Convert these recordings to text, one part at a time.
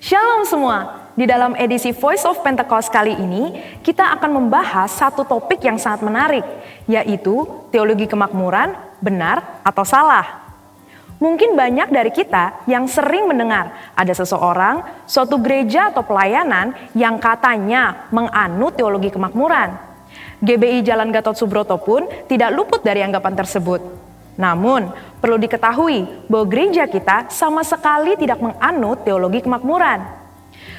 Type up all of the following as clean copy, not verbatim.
Shalom semua, di dalam edisi Voice of Pentecost kali ini, kita akan membahas satu topik yang sangat menarik, yaitu teologi kemakmuran, benar atau salah. Mungkin banyak dari kita yang sering mendengar ada seseorang, suatu gereja atau pelayanan yang katanya menganut teologi kemakmuran. GBI Jalan Gatot Subroto pun tidak luput dari anggapan tersebut. Namun, perlu diketahui bahwa gereja kita sama sekali tidak menganut teologi kemakmuran.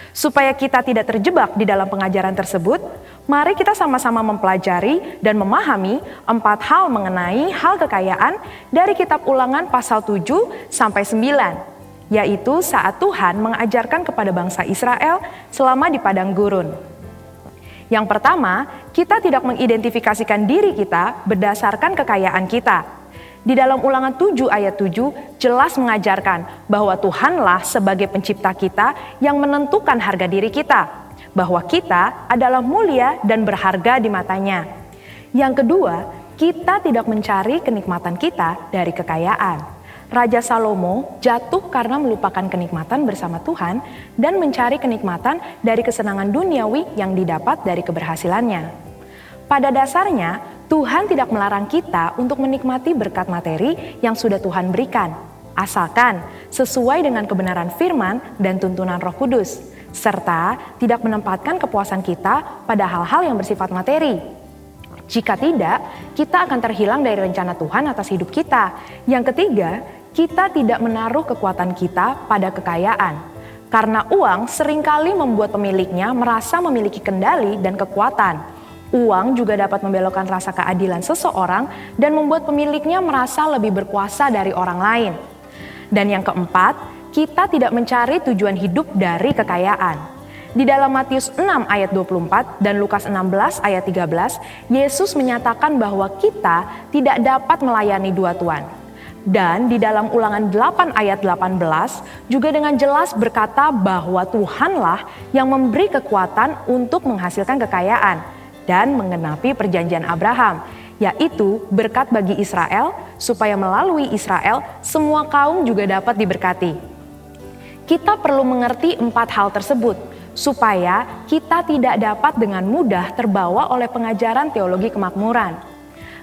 Supaya kita tidak terjebak di dalam pengajaran tersebut, mari kita sama-sama mempelajari dan memahami 4 hal mengenai hal kekayaan dari kitab Ulangan pasal 7 sampai 9, yaitu saat Tuhan mengajarkan kepada bangsa Israel selama di padang gurun. Yang pertama, kita tidak mengidentifikasikan diri kita berdasarkan kekayaan kita. Di dalam Ulangan 7 ayat 7 jelas mengajarkan bahwa Tuhanlah sebagai pencipta kita yang menentukan harga diri kita, bahwa kita adalah mulia dan berharga di matanya. Yang kedua, kita tidak mencari kenikmatan kita dari kekayaan. Raja Salomo jatuh karena melupakan kenikmatan bersama Tuhan dan mencari kenikmatan dari kesenangan duniawi yang didapat dari keberhasilannya. Pada dasarnya, Tuhan tidak melarang kita untuk menikmati berkat materi yang sudah Tuhan berikan, asalkan sesuai dengan kebenaran firman dan tuntunan Roh Kudus, serta tidak menempatkan kepuasan kita pada hal-hal yang bersifat materi. Jika tidak, kita akan terhilang dari rencana Tuhan atas hidup kita. Yang ketiga, kita tidak menaruh kekuatan kita pada kekayaan, karena uang seringkali membuat pemiliknya merasa memiliki kendali dan kekuatan. Uang juga dapat membelokkan rasa keadilan seseorang dan membuat pemiliknya merasa lebih berkuasa dari orang lain. Dan yang keempat, kita tidak mencari tujuan hidup dari kekayaan. Di dalam Matius 6 ayat 24 dan Lukas 16 ayat 13, Yesus menyatakan bahwa kita tidak dapat melayani dua tuan. Dan di dalam Ulangan 8 ayat 18 juga dengan jelas berkata bahwa Tuhanlah yang memberi kekuatan untuk menghasilkan kekayaan dan menggenapi perjanjian Abraham, yaitu berkat bagi Israel, supaya melalui Israel semua kaum juga dapat diberkati. Kita perlu mengerti 4 hal tersebut, supaya kita tidak dapat dengan mudah terbawa oleh pengajaran teologi kemakmuran.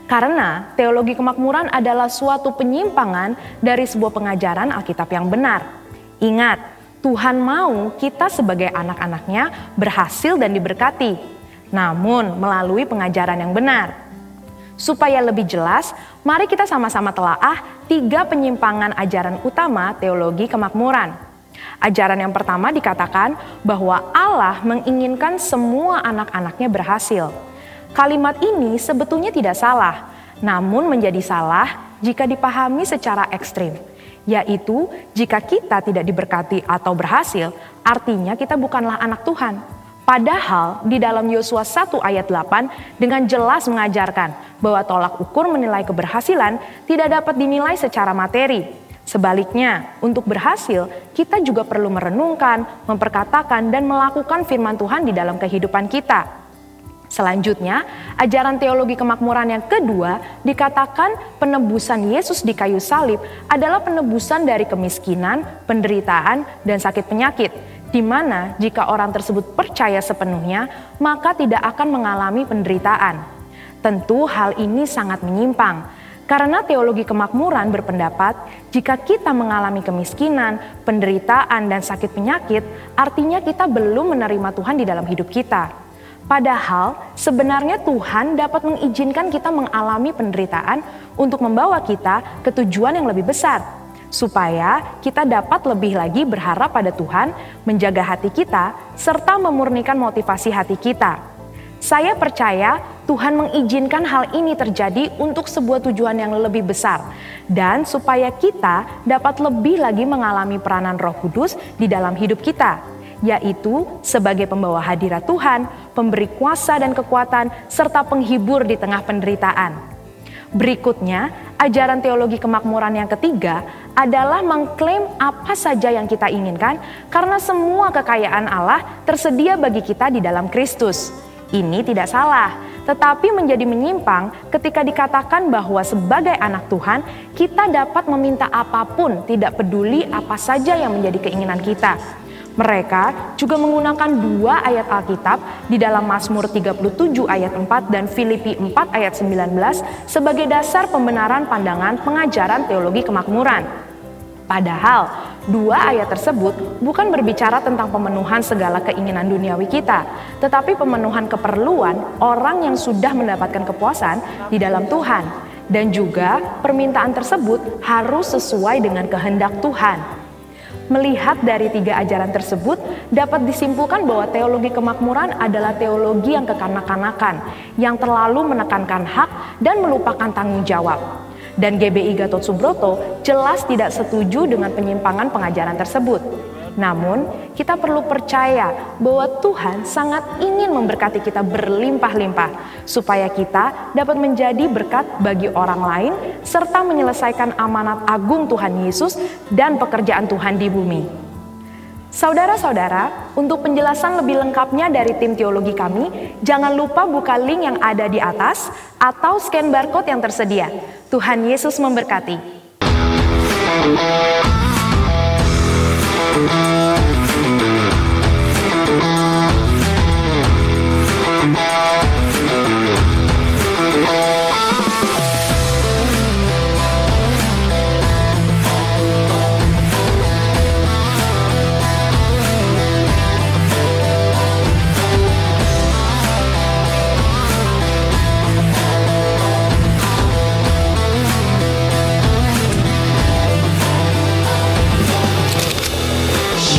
Karena teologi kemakmuran adalah suatu penyimpangan dari sebuah pengajaran Alkitab yang benar. Ingat, Tuhan mau kita sebagai anak-anaknya berhasil dan diberkati, namun melalui pengajaran yang benar. Supaya lebih jelas, mari kita sama-sama telaah 3 penyimpangan ajaran utama teologi kemakmuran. Ajaran yang pertama dikatakan bahwa Allah menginginkan semua anak-anaknya berhasil. Kalimat ini sebetulnya tidak salah, namun menjadi salah jika dipahami secara ekstrim. Yaitu, jika kita tidak diberkati atau berhasil, artinya kita bukanlah anak Tuhan. Padahal di dalam Yosua 1 ayat 8 dengan jelas mengajarkan bahwa tolak ukur menilai keberhasilan tidak dapat dinilai secara materi. Sebaliknya, untuk berhasil, kita juga perlu merenungkan, memperkatakan, dan melakukan firman Tuhan di dalam kehidupan kita. Selanjutnya, ajaran teologi kemakmuran yang kedua dikatakan penebusan Yesus di kayu salib adalah penebusan dari kemiskinan, penderitaan, dan sakit penyakit, di mana jika orang tersebut percaya sepenuhnya, maka tidak akan mengalami penderitaan. Tentu hal ini sangat menyimpang, karena teologi kemakmuran berpendapat jika kita mengalami kemiskinan, penderitaan, dan sakit penyakit, artinya kita belum menerima Tuhan di dalam hidup kita. Padahal sebenarnya Tuhan dapat mengizinkan kita mengalami penderitaan untuk membawa kita ke tujuan yang lebih besar, supaya kita dapat lebih lagi berharap pada Tuhan, menjaga hati kita, serta memurnikan motivasi hati kita. Saya percaya Tuhan mengizinkan hal ini terjadi untuk sebuah tujuan yang lebih besar, dan supaya kita dapat lebih lagi mengalami peranan Roh Kudus di dalam hidup kita, yaitu sebagai pembawa hadirat Tuhan, pemberi kuasa dan kekuatan, serta penghibur di tengah penderitaan. Berikutnya, ajaran teologi kemakmuran yang ketiga adalah mengklaim apa saja yang kita inginkan karena semua kekayaan Allah tersedia bagi kita di dalam Kristus. Ini tidak salah, tetapi menjadi menyimpang ketika dikatakan bahwa sebagai anak Tuhan, kita dapat meminta apapun, tidak peduli apa saja yang menjadi keinginan kita. Mereka juga menggunakan 2 ayat Alkitab di dalam Mazmur 37 ayat 4 dan Filipi 4 ayat 19 sebagai dasar pembenaran pandangan pengajaran teologi kemakmuran. Padahal 2 ayat tersebut bukan berbicara tentang pemenuhan segala keinginan duniawi kita, tetapi pemenuhan keperluan orang yang sudah mendapatkan kepuasan di dalam Tuhan. Dan juga permintaan tersebut harus sesuai dengan kehendak Tuhan. Melihat dari 3 ajaran tersebut, dapat disimpulkan bahwa teologi kemakmuran adalah teologi yang kekanak-kanakan, yang terlalu menekankan hak dan melupakan tanggung jawab. Dan GBI Gatot Subroto jelas tidak setuju dengan penyimpangan pengajaran tersebut. Namun, kita perlu percaya bahwa Tuhan sangat ingin memberkati kita berlimpah-limpah, supaya kita dapat menjadi berkat bagi orang lain, serta menyelesaikan amanat agung Tuhan Yesus dan pekerjaan Tuhan di bumi. Saudara-saudara, untuk penjelasan lebih lengkapnya dari tim teologi kami, jangan lupa buka link yang ada di atas atau scan barcode yang tersedia. Tuhan Yesus memberkati.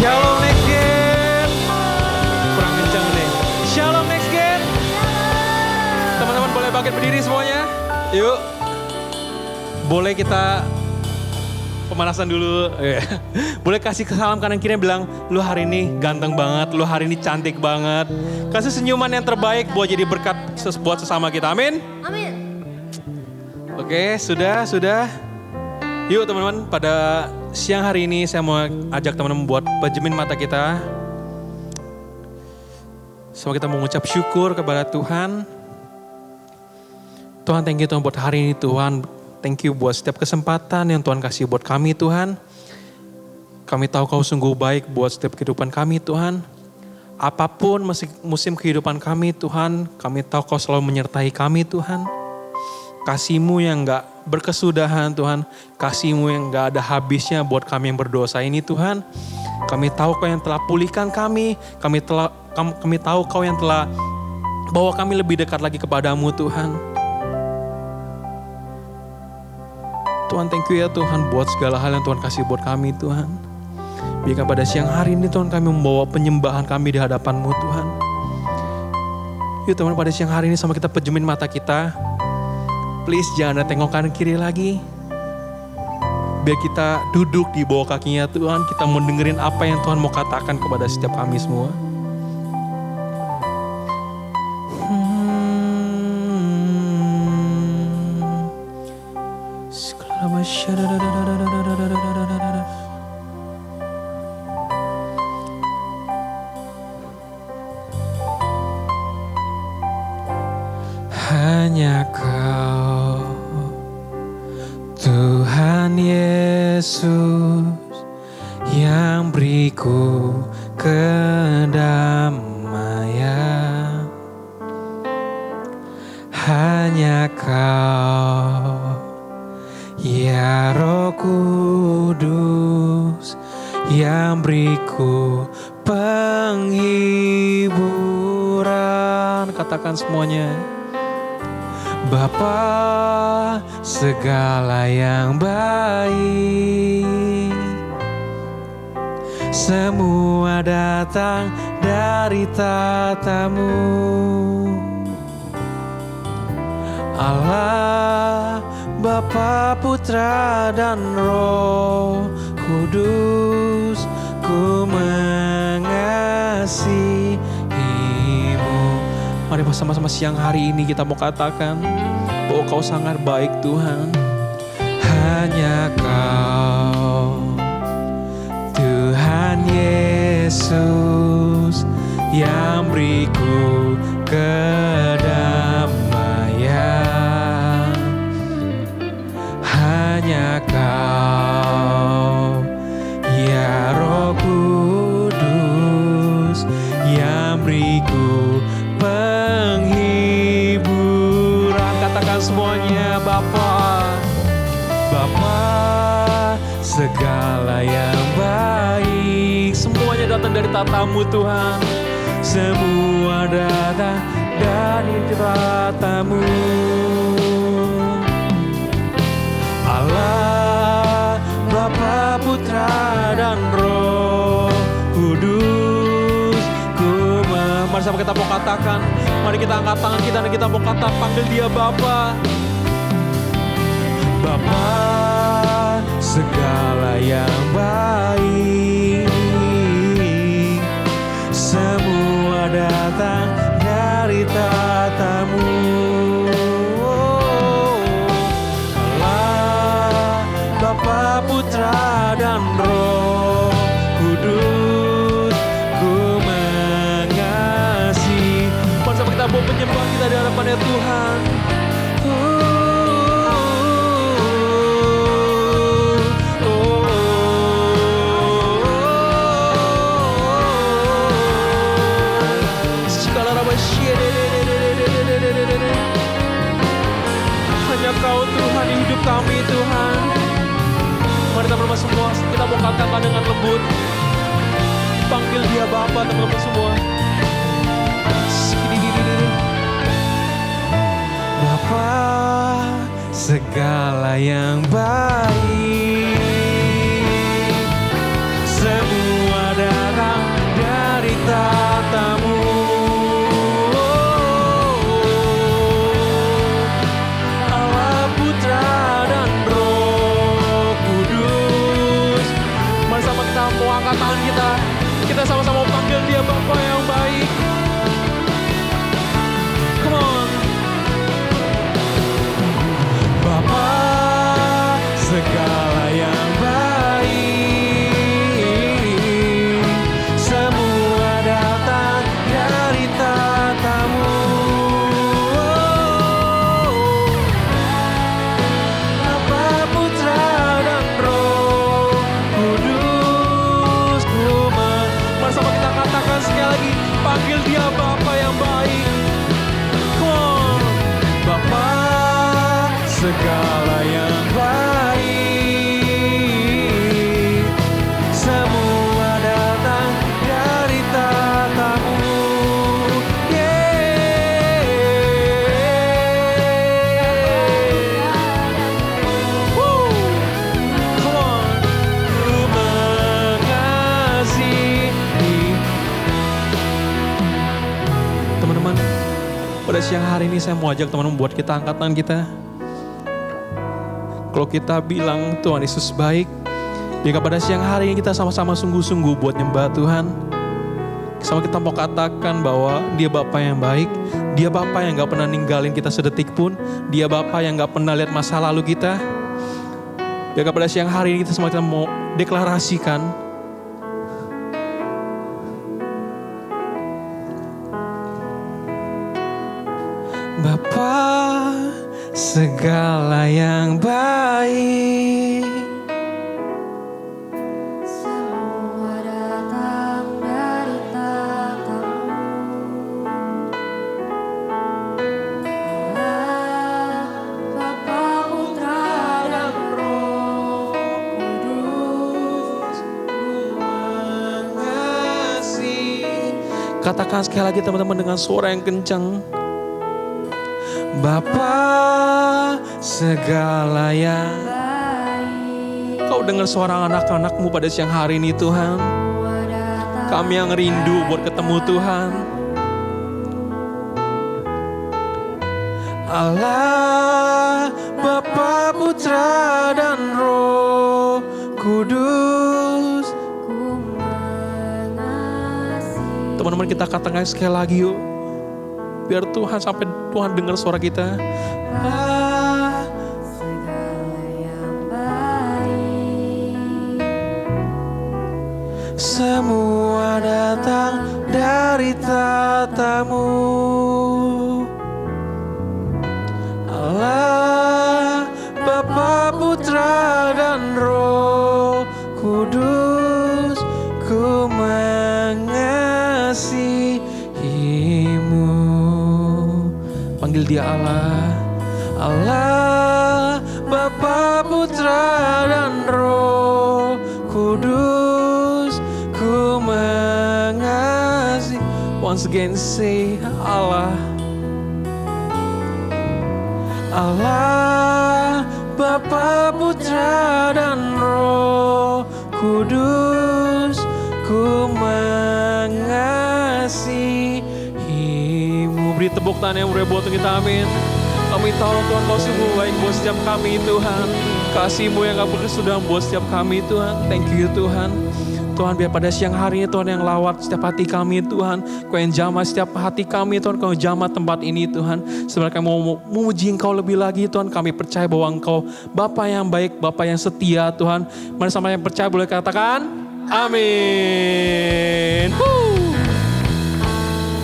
Shalom Next Gen. Kurang kencang nih. Shalom Next Gen. Teman-teman boleh bangkit berdiri semuanya. Yuk. Boleh kita pemanasan dulu. Boleh kasih salam kanan kiri bilang, lu hari ini ganteng banget, lu hari ini cantik banget. Kasih senyuman yang terbaik buat jadi berkat buat sesama kita. Amin. Amin. Oke, sudah. Yuk teman-teman, pada siang hari ini saya mau ajak teman-teman buat pejemin mata kita. Semua kita mengucap syukur kepada Tuhan. Tuhan, thank you Tuhan buat hari ini Tuhan. Thank you buat setiap kesempatan yang Tuhan kasih buat kami Tuhan. Kami tahu Kau sungguh baik buat setiap kehidupan kami Tuhan. Apapun musim kehidupan kami Tuhan, kami tahu Kau selalu menyertai kami Tuhan. Kasih-Mu yang gak berkesudahan Tuhan, kasih-Mu yang gak ada habisnya buat kami yang berdosa ini Tuhan. Kami tahu Kau yang telah pulihkan kami tahu Kau yang telah bawa kami lebih dekat lagi kepadamu Tuhan. Tuhan, thank you ya Tuhan buat segala hal yang Tuhan kasih buat kami Tuhan. Biarkan pada siang hari ini Tuhan kami membawa penyembahan kami di hadapan-Mu Tuhan. Yuk teman, pada siang hari ini sama kita pejemin mata kita. Please jangan ada tengok kanan kiri lagi. Biar kita duduk di bawah kakinya Tuhan. Kita mau dengerin apa yang Tuhan mau katakan kepada setiap kami semua. Hanya Kau, Tuhan Yesus, yang beriku kedamaian. Hanya Kau, ya Roh Kudus, yang beriku penghiburan. Katakan semuanya. Bapa segala yang baik, semua datang dari tatamu. Allah, Bapa, Putra, dan Roh Kudus, ku mengasihimu. Mari bersama-sama siang hari ini kita mau katakan bahwa Kau sangat baik Tuhan. Hanya Kau, Tuhan Yesus, yang beriku kedamaian. Hanya Kau, ya Roh Kudus, semuanya. Bapa, segala yang baik, semuanya datang dari tatamu Tuhan. Semua datang dari tatamu. Allah, Bapa, Putra, dan Roh Kudus. Mari sama kita mau katakan, mari kita angkat tangan kita dan kita mau panggil dia Bapa. Bapa, segala yang baik, semua datang dari tatamu. Allah, Bapa, Putra, dan Roh Kudus, ku mengasihi. Mari sama kita bawa penyembah kita di hadapannya Tuhan. Hanya Kau Tuhan di hidup kami Tuhan. Mari teman-teman semua, kita mau katakan dengan lembut, panggil dia Bapa teman-teman semua. Bapa, segala yang baik, semua datang dari tatamu. Allah, Putra, dan Roh Kudus. Mari sama kita mau angkat tangan kita sama-sama panggil dia Bapa yang baik. Come on. Bapa, segala yang baik, semua datang dari tatamu. Bapa, Putra, dan Roh Kudus. Mari sama kita katakan sekali lagi, panggil dia Bapa yang baik. Come on. Bapa, segala yang baik, semua datang dari tatamu. Come on. Ku mengasihi. Teman-teman, pada siang hari ini saya mau ajak teman-teman buat kita angkat tangan kita. Kalau kita bilang Tuhan Yesus baik, ya pada siang hari ini kita sama-sama sungguh-sungguh buat nyembah Tuhan. Sama kita mau katakan bahwa dia Bapa yang baik, dia Bapa yang gak pernah ninggalin kita sedetik pun, dia Bapa yang gak pernah lihat masa lalu kita. Ya pada siang hari ini kita sama kita mau deklarasikan, Bapa, segala yang baik, semua datang dari tatamu. Allah, Bapa, Putra, dan Roh Kudus, mengasihi. Katakan sekali lagi teman-teman dengan suara yang kencang. Bapa, segala yang baik, Kau dengar suara anak-anak-Mu pada siang hari ini Tuhan. semua datang Kami yang rindu buat ketemu Tuhan. Allah, Bapa, Putra, dan Roh Kudus. ku mengasihi. Teman-teman kita katakan sekali lagi yuk. Biar Tuhan sampai Tuhan dengar suara kita. Ah, Segala yang baik, semua datang dari tatamu. Allah, Bapa, Putra, dan Roh Kudus, ku mengasihimu. Panggil dia Allah, Allah, Bapa, Putra, dan Roh Kudus, ku mengasihi. Once again say Allah. Allah, Bapa, Putra, dan Roh Kudus, ku mengasihimu. Beri tepuk tangan yang mulia buat kita, amin. Kami tahu Tuhan Kau sungguh baik buat setiap kami Tuhan. Kasih-Mu yang gak berkesudahan buat setiap kami Tuhan. Thank you Tuhan. Tuhan biar pada siang hari ini Tuhan yang lawat setiap hati kami Tuhan. Kau yang jamah setiap hati kami Tuhan. Kau yang jamah tempat ini Tuhan. Sebenarnya kami mau memuji Engkau lebih lagi Tuhan. Kami percaya bahwa Engkau Bapa yang baik, Bapa yang setia Tuhan. Mari sama yang percaya boleh katakan amin.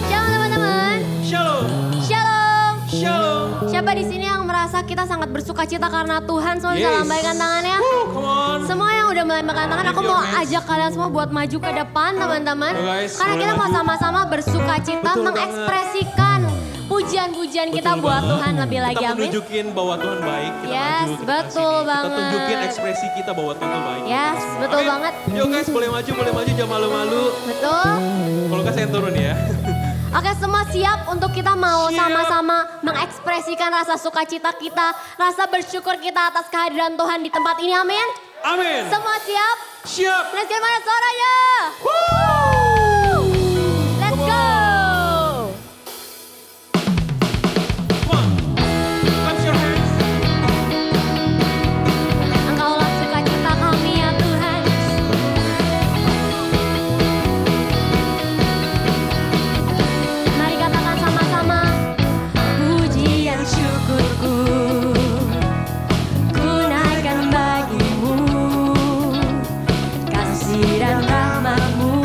Shalom teman-teman. Shalom. Shalom. Shalom. Siapa di sini yang merasa kita sangat bersuka cita karena Tuhan? Semua bisa Yes. lambaikan tangannya. Come on. Semua yang udah melambaikan tangan, aku Lift mau your hands. ajak kalian semua buat maju ke depan teman-teman. Ayo guys, Karena boleh kita mau maju. sama-sama bersuka cita Betul mengekspresikan pujian-pujian kita Betul buat banget. Tuhan lebih lagi, Kita amin. tunjukin bahwa Tuhan baik. Kita Yes, maju, kita betul kasih. banget. Kita tunjukin ekspresi kita bahwa Tuhan itu baik. Yes, Kita semua. betul Amin. banget. Yuk guys, boleh maju, jangan malu-malu. Betul. Kalau nggak saya turun ya. Oke, semua siap untuk kita mau Siap. sama-sama mengekspresikan rasa sukacita kita, rasa bersyukur kita atas kehadiran Tuhan di tempat ini, amin. Amin. Semua siap? Siap. Let's get mana suaranya? Let's go. Come on. Clap your hands. Engkaulah sukacita kami ya Tuhan. Mari katakan sama-sama. Pujian syukurku ku naikkan bagimu, kasih dan rahmat-Mu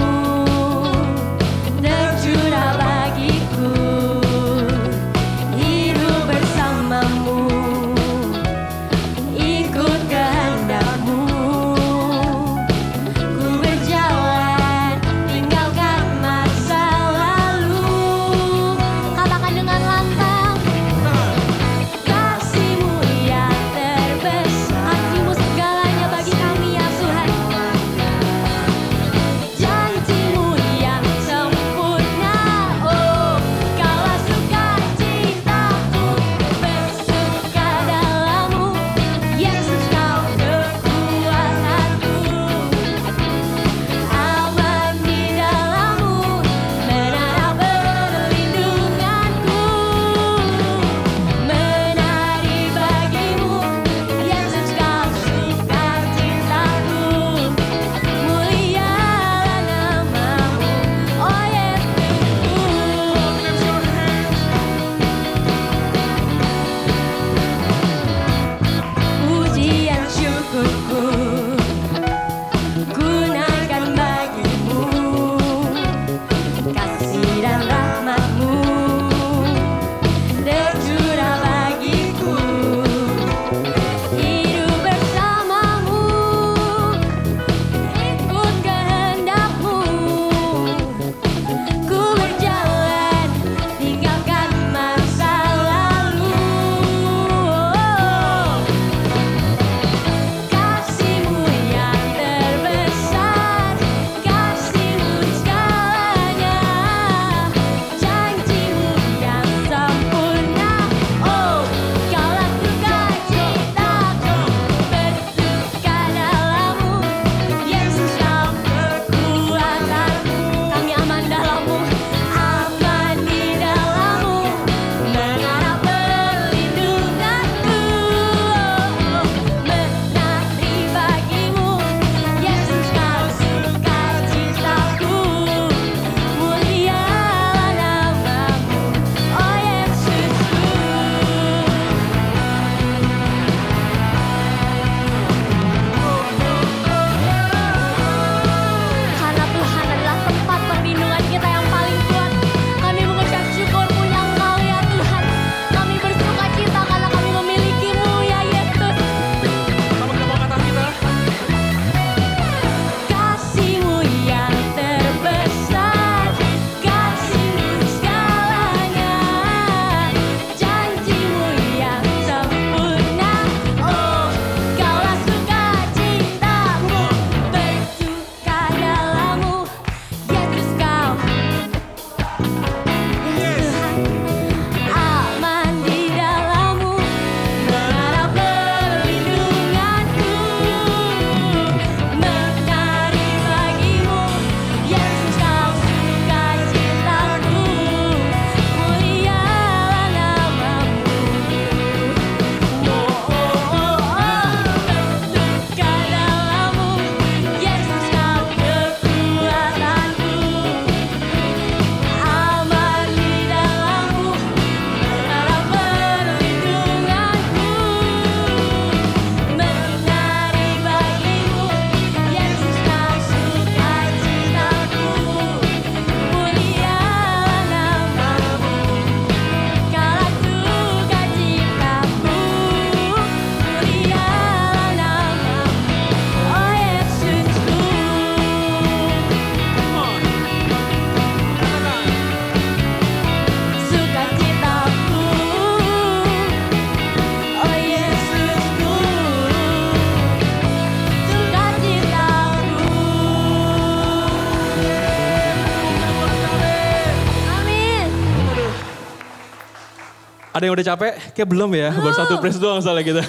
Ada yang udah capek? Kayak belum ya, baru satu praise doang soalnya kita.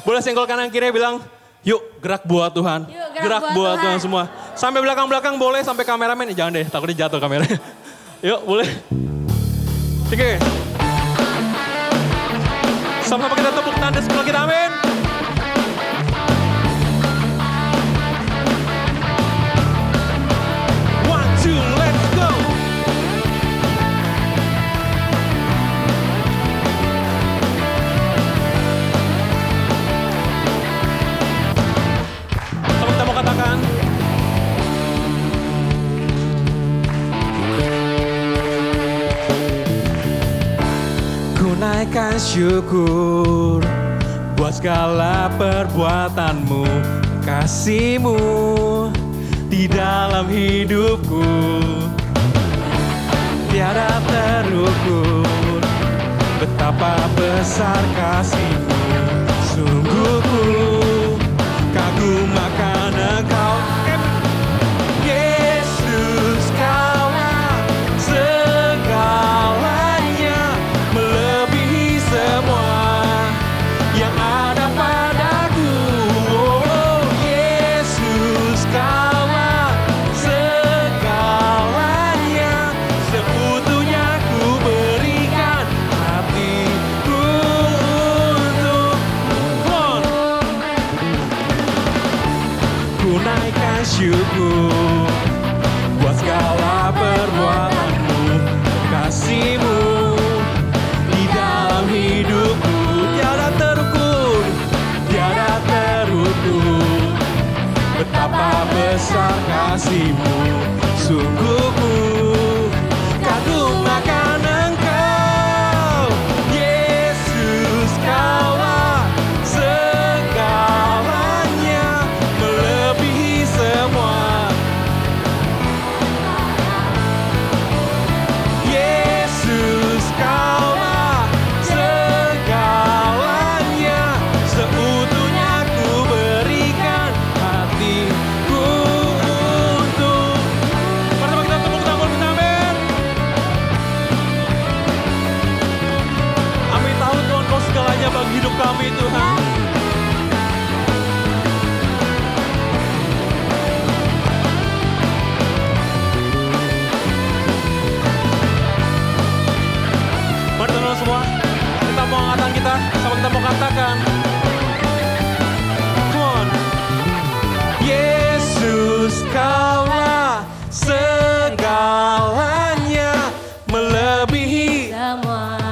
Boleh senggol kanan kiri bilang, yuk gerak buat Tuhan. Yuk, gerak buat Tuhan Tuhan. semua. Sampai belakang-belakang boleh, sampai kameramen. Jangan deh, takutnya jatuh kameranya. Yuk boleh. Oke. Sama-sama kita tepuk tanda sebelah kita, amin. One, two, let's go. Sama kita mau katakan. Ku naikkan syukur buat segala perbuatanmu, kasihmu di dalam hidupku. Tiada terukur betapa besar kasihmu. Sungguh ku kagum akan Engkau. Yesus, Kaulah segalanya, melebihi semua yang ada padaku. Oh, Yesus, Kaulah segalanya, seutuhnya ku berikan hatiku untukmu. Ku naikkan syukur buat segala perbuatanmu, kasihmu di dalam hidupku. Tiada terukur betapa besar kasihmu. Sungguh ku kagum akan Engkau. Yesus, Kaulah segalanya, melebihi semua. Yesus, Kaulah segalanya, seutuhnya ku berikan hatiku untuk. Pertama kita tepuk tangan kita, amin. Kami tahu Tuhan Kau segalanya bagi hidup kami Tuhan. Mari teman-teman semua, kita mau angkatan kita, sama kita mau katakan. Come on. Yesus, Kaulah segalanya, melebihi. Semua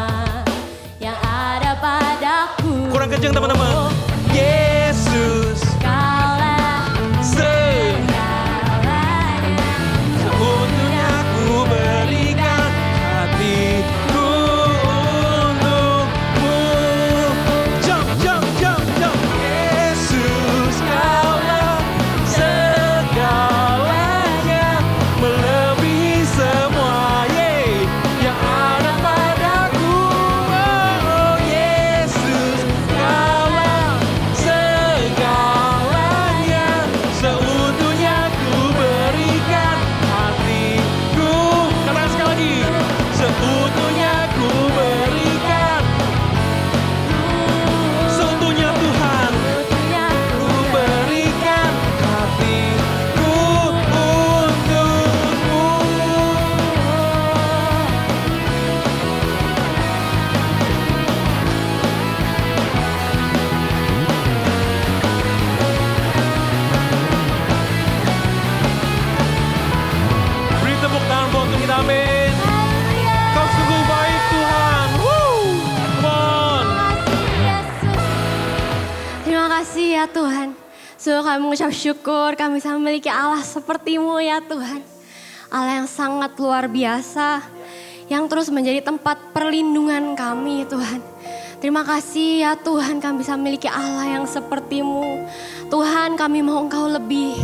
yang ada padaku. Kurang kenceng teman-teman. Yesus, Kaulah segalanya, seutuhnya ku berikan hatiku untukmu. Jump, jump, jump, jump. Yesus, Kaulah segalanya, melebihi semua yang ada padaku. Oh, Yesus, Kaulah segalanya, seutuhnya ku berikan hatiku. Katakan sekali lagi. Seutuhnya ku berikan. Seutuhnya Tuhan, ku berikan hatiku untukmu. Beri tepuk tangan buat kita, amin. Kau sungguh baik Tuhan. Woo! Come on. Terima kasih ya Tuhan. Sungguh kami mengucap syukur kami bisa memiliki Allah seperti-Mu ya Tuhan. Allah yang sangat luar biasa. Yang terus menjadi tempat perlindungan kami Tuhan. Terima kasih ya Tuhan kami bisa memiliki Allah yang seperti-Mu. Tuhan kami mau Engkau lebih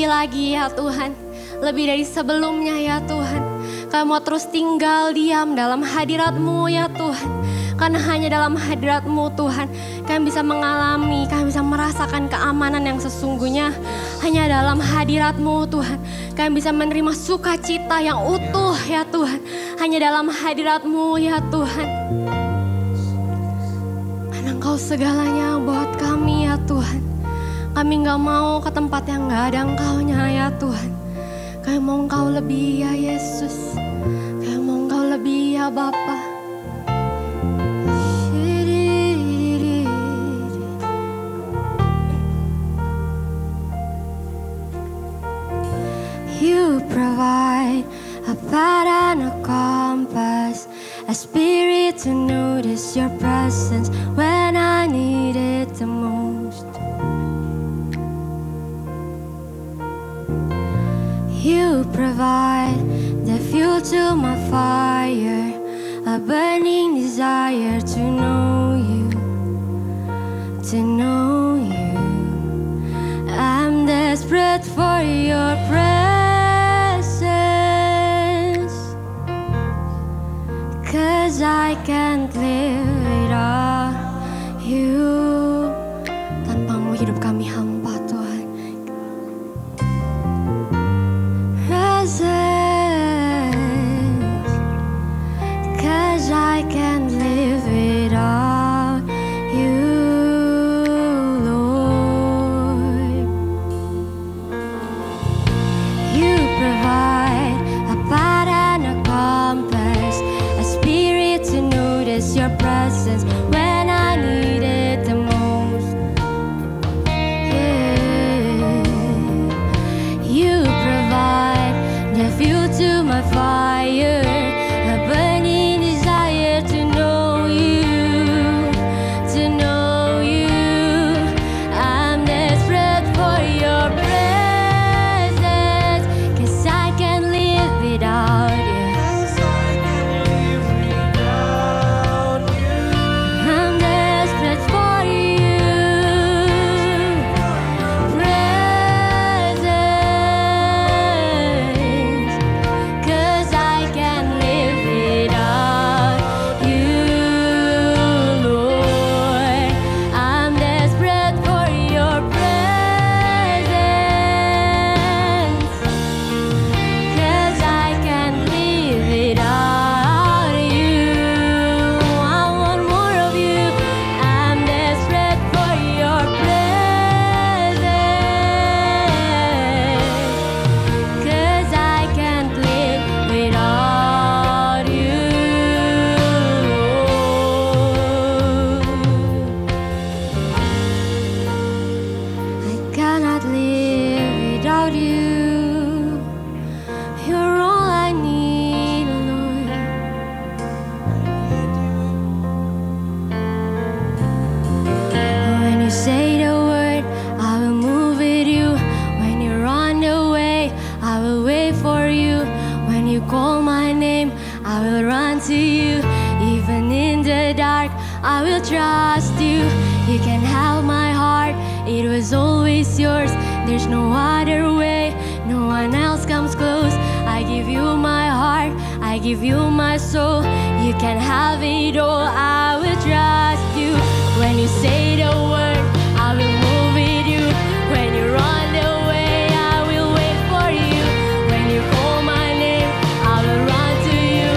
lagi ya Tuhan. Lebih dari sebelumnya ya Tuhan. Kami mau terus tinggal diam dalam hadirat-Mu ya Tuhan. Karena hanya dalam hadirat-Mu Tuhan, kami bisa mengalami, kami bisa merasakan keamanan yang sesungguhnya. Hanya dalam hadirat-Mu Tuhan, kami bisa menerima sukacita yang utuh ya Tuhan. Hanya dalam hadirat-Mu ya Tuhan. Engkau segalanya buat kami ya Tuhan. Kami gak mau ke tempat yang gak ada Engkau-nya ya Tuhan. Kami mau Engkau lebih ya Yesus. Kami mau Engkau lebih ya Bapa. You provide a path and a compass, a spirit to notice your presence when I need it the most. You provide the fuel to my fire, a burning desire to know you, to know you. I'm desperate for your presence, 'cause I can't live without you. Tanpamu hidup kami hampa Tuhan. Presence, 'cause I can't live without you, Lord. You provide a path and a compass, a spirit to notice your presence when I need it the most. Yeah. You provide the fuel to my fire, a burning desire to know you, to know you. I'm desperate for your presence, 'cause I can't live without you. I'm desperate for you. Presence, 'cause I can't live without you, Lord. I'm desperate for your presence, 'cause I can't live without you. I want more of you. I'm desperate for your presence, 'cause I can't live without you, Lord. I cannot live without you. You're all I need, Lord. When you say the word, I will move with you. When you're on the way, I will wait for you. When you call my name, I will run to you. Even in the dark, I will trust you. You can have my heart, it was always yours. There's no other way, no one else comes close. I give you my heart, I give you my soul. You can have it all, I will trust you. When you say the word, I will move with you. When you're on the way, I will wait for you. When you call my name, I will run to you.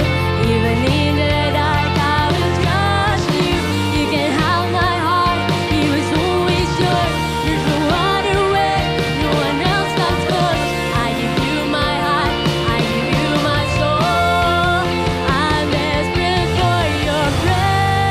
Even in the dark, I will trust you. You can have my heart, it was always yours. There's no other way, no one else comes close. I give you my heart, I give you my soul. I'm desperate for your presence.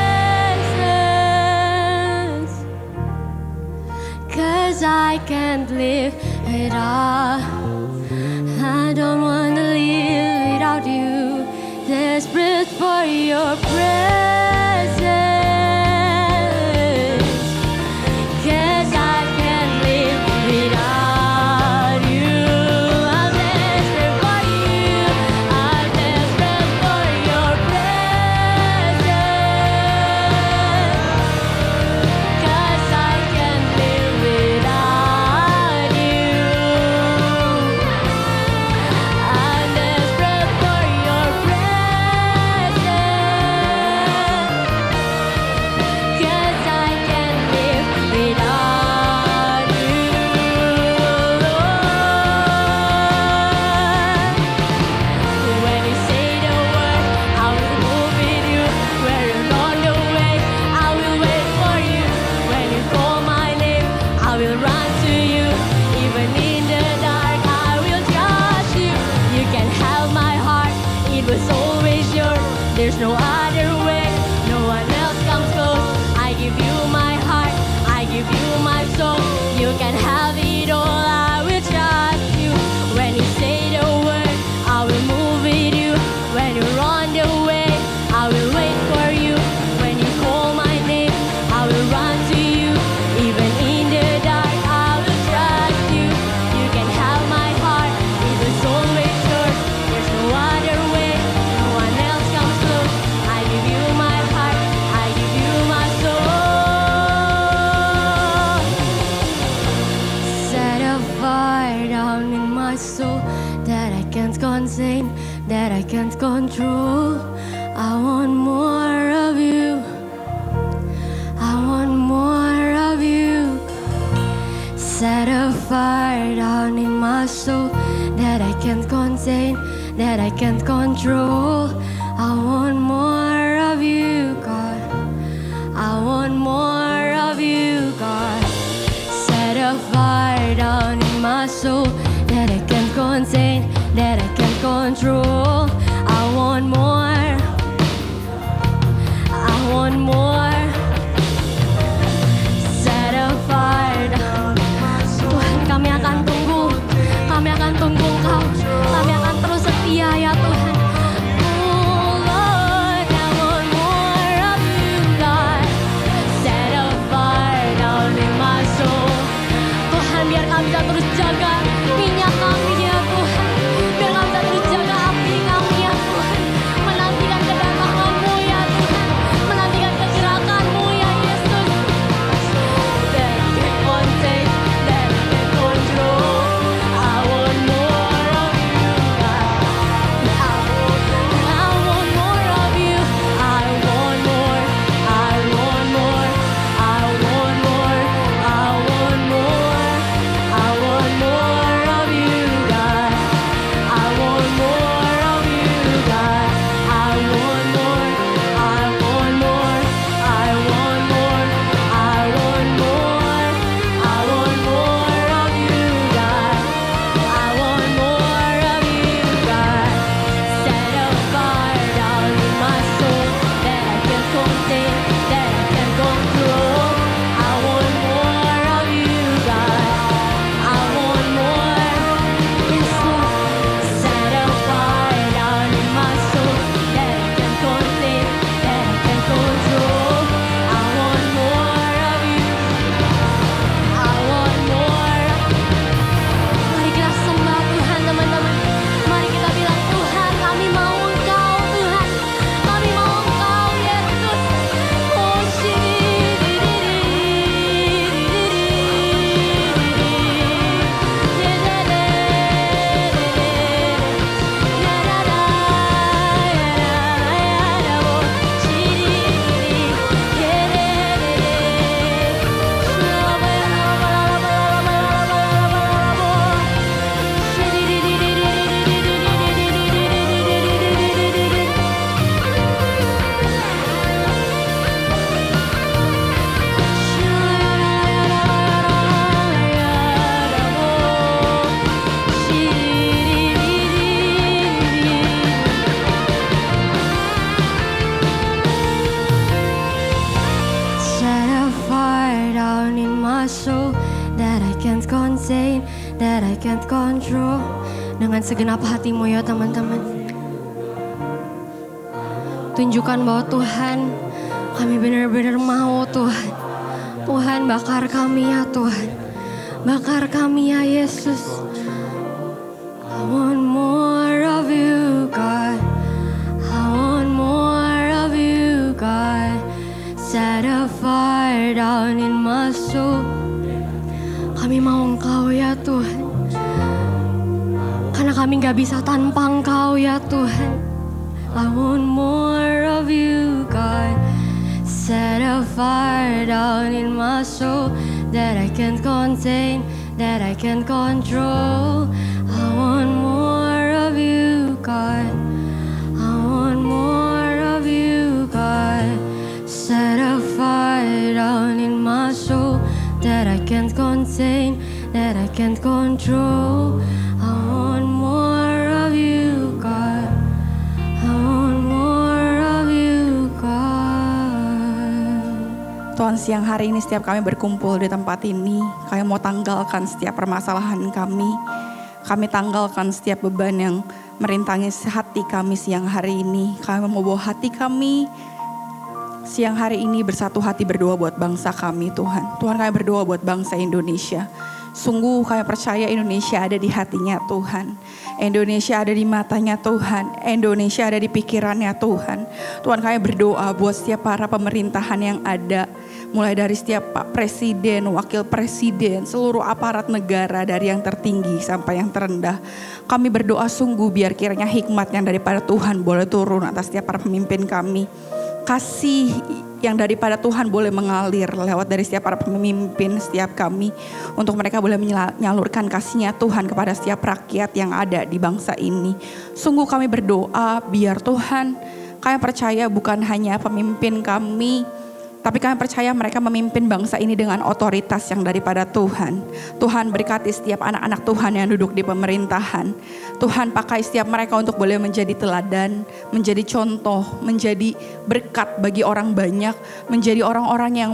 was always yours. There's no other way, no one else comes close. I give you my heart, I give you my soul. You can have it all, I will trust you. When you say the word, I will move with you. When you're on the way, I will wait for you. When you call my name, I will run to you. Even in the dark, I will trust you. You can have my heart, it was always yours. There's no other way, no one else comes close. I give you my heart, I give you my soul. Set a fire down in my soul that I can't contain, that I can't control. I want more of you. I want more of you. Set a fire down in my soul that I can't contain, that I can't control. I want more of you, God. I want more of you, God. Set a fire down in my soul that I can't contain, that I can't control. I want more. I want more. Set a fire down. Tuhan, kami akan tunggu. Kami akan tunggu Engkau. Kami akan terus setia ya Tuhan. Oh Lord, I want more of you, God. Set a fire down in my soul. Tuhan, biar kami bisa terus jaga minyak kami ya Tuhan. Biar kami bisa terus jaga api kami ya Tuhan. Menantikan kedatangan-Mu ya Tuhan. Menantikan kegerakan-Mu ya Yesus. That I can contain, that I can control. I want more of you, God. I want more of you. I want more. I want more. I want more. I want more. I want more of you, God. I want more of you, God. I want more. I want more. I want more. I want more. I want more of you, God. I want more of you, God. Set a fire down in my soul that I can contain, that I can control. I want more of you, God. I want more. Yes, Lord. Set a fire down in my soul that I can contain, that I can control. I want more of you. I want more. Mari kita sembah Tuhan teman-teman. Mari kita bilang Tuhan, kami mau Engkau Tuhan. Kami mau Engkau Yesus. Oh Set a fire down in my soul that I can't contain, that I can't control. Dengan segenap hatimu ya teman-teman. Tunjukkan bahwa Tuhan, kami benar-benar mau Tuhan. Tuhan, bakar kami ya Tuhan. Bakar kami ya Yesus. I want more of you, God. I want more of you, God. Set a fire down in my soul. Kami mau Engkau ya Tuhan. Karena kami gak bisa tanpa Engkau ya Tuhan. I want more of you, God. Set a fire down in my soul that I can't contain, that I can't control. I want more of you, God. I want more of you, God. Set a fire down in my soul that I can't contain, that I can't control. I want more of you, God. I siang hari ini setiap kami berkumpul di tempat ini, kami mau tanggalkan setiap permasalahan kami. Kami tanggalkan setiap beban yang merintangi hati kami siang hari ini. Kami mau bawa hati kami siang hari ini bersatu hati berdoa buat bangsa kami Tuhan. Tuhan, kami berdoa buat bangsa Indonesia. Sungguh kami percaya Indonesia ada di hatinya Tuhan. Indonesia ada di matanya Tuhan. Indonesia ada di pikirannya Tuhan. Tuhan, kami berdoa buat setiap para pemerintahan yang ada. Mulai dari setiap Pak Presiden, Wakil Presiden, seluruh aparat negara dari yang tertinggi sampai yang terendah. Kami berdoa sungguh biar kiranya hikmat yang daripada Tuhan boleh turun atas setiap para pemimpin kami. Kasih yang daripada Tuhan boleh mengalir lewat dari setiap para pemimpin setiap kami. Untuk mereka boleh menyalurkan kasihnya Tuhan kepada setiap rakyat yang ada di bangsa ini. Sungguh kami berdoa biar Tuhan, kami percaya bukan hanya pemimpin kami, tapi kami percaya mereka memimpin bangsa ini dengan otoritas yang daripada Tuhan. Tuhan berkati setiap anak-anak Tuhan yang duduk di pemerintahan. Tuhan pakai setiap mereka untuk boleh menjadi teladan, menjadi contoh, menjadi berkat bagi orang banyak, menjadi orang-orang yang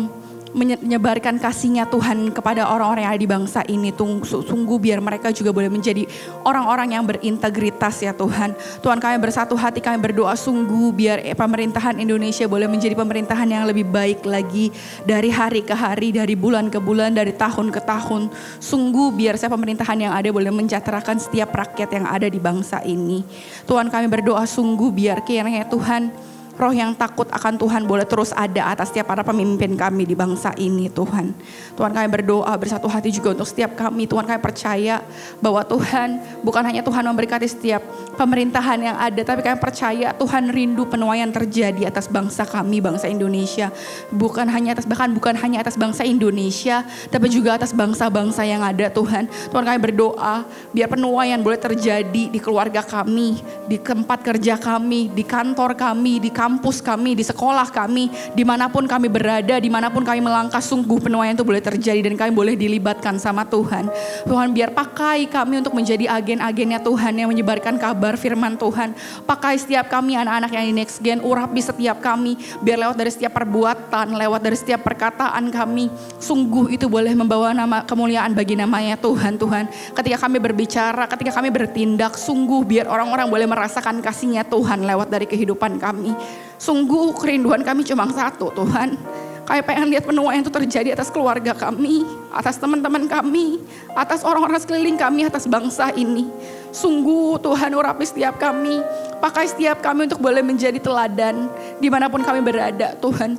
menyebarkan kasihnya Tuhan kepada orang-orang yang ada di bangsa ini. Sungguh biar mereka juga boleh menjadi orang-orang yang berintegritas ya Tuhan. Tuhan, kami bersatu hati, kami berdoa sungguh biar pemerintahan Indonesia boleh menjadi pemerintahan yang lebih baik lagi dari hari ke hari, dari bulan ke bulan, dari tahun ke tahun. Sungguh biar setiap pemerintahan yang ada boleh mensejahterakan setiap rakyat yang ada di bangsa ini. Tuhan, kami berdoa sungguh biar kiranya Tuhan, roh yang takut akan Tuhan boleh terus ada atas setiap para pemimpin kami di bangsa ini Tuhan. Tuhan, kami berdoa bersatu hati juga untuk setiap kami. Tuhan, kami percaya bahwa Tuhan bukan hanya Tuhan memberkati setiap pemerintahan yang ada, tapi kami percaya Tuhan rindu penuaian terjadi atas bangsa kami, bangsa Indonesia. Bukan hanya atas bangsa Indonesia, tapi juga atas bangsa-bangsa yang ada Tuhan. Tuhan, kami berdoa biar penuaian boleh terjadi di keluarga kami, di tempat kerja kami, di kantor kami, di kampus kami, di sekolah kami, dimanapun kami berada, dimanapun kami melangkah, sungguh penuaian itu boleh terjadi dan kami boleh dilibatkan sama Tuhan. Tuhan, biar pakai kami untuk menjadi agen-agennya Tuhan yang menyebarkan kabar firman Tuhan. Pakai setiap kami anak-anak yang di Next Gen, urapi setiap kami, biar lewat dari setiap perbuatan, lewat dari setiap perkataan kami, sungguh itu boleh membawa nama kemuliaan bagi namanya Tuhan. Tuhan, ketika kami berbicara, ketika kami bertindak, sungguh biar orang-orang boleh merasakan kasihnya Tuhan lewat dari kehidupan kami. Sungguh kerinduan kami cuma satu Tuhan. Kami pengen lihat penuaian itu terjadi atas keluarga kami, atas teman-teman kami, atas orang-orang sekeliling kami, atas bangsa ini. Sungguh Tuhan, urapi setiap kami, pakai setiap kami untuk boleh menjadi teladan dimanapun kami berada Tuhan.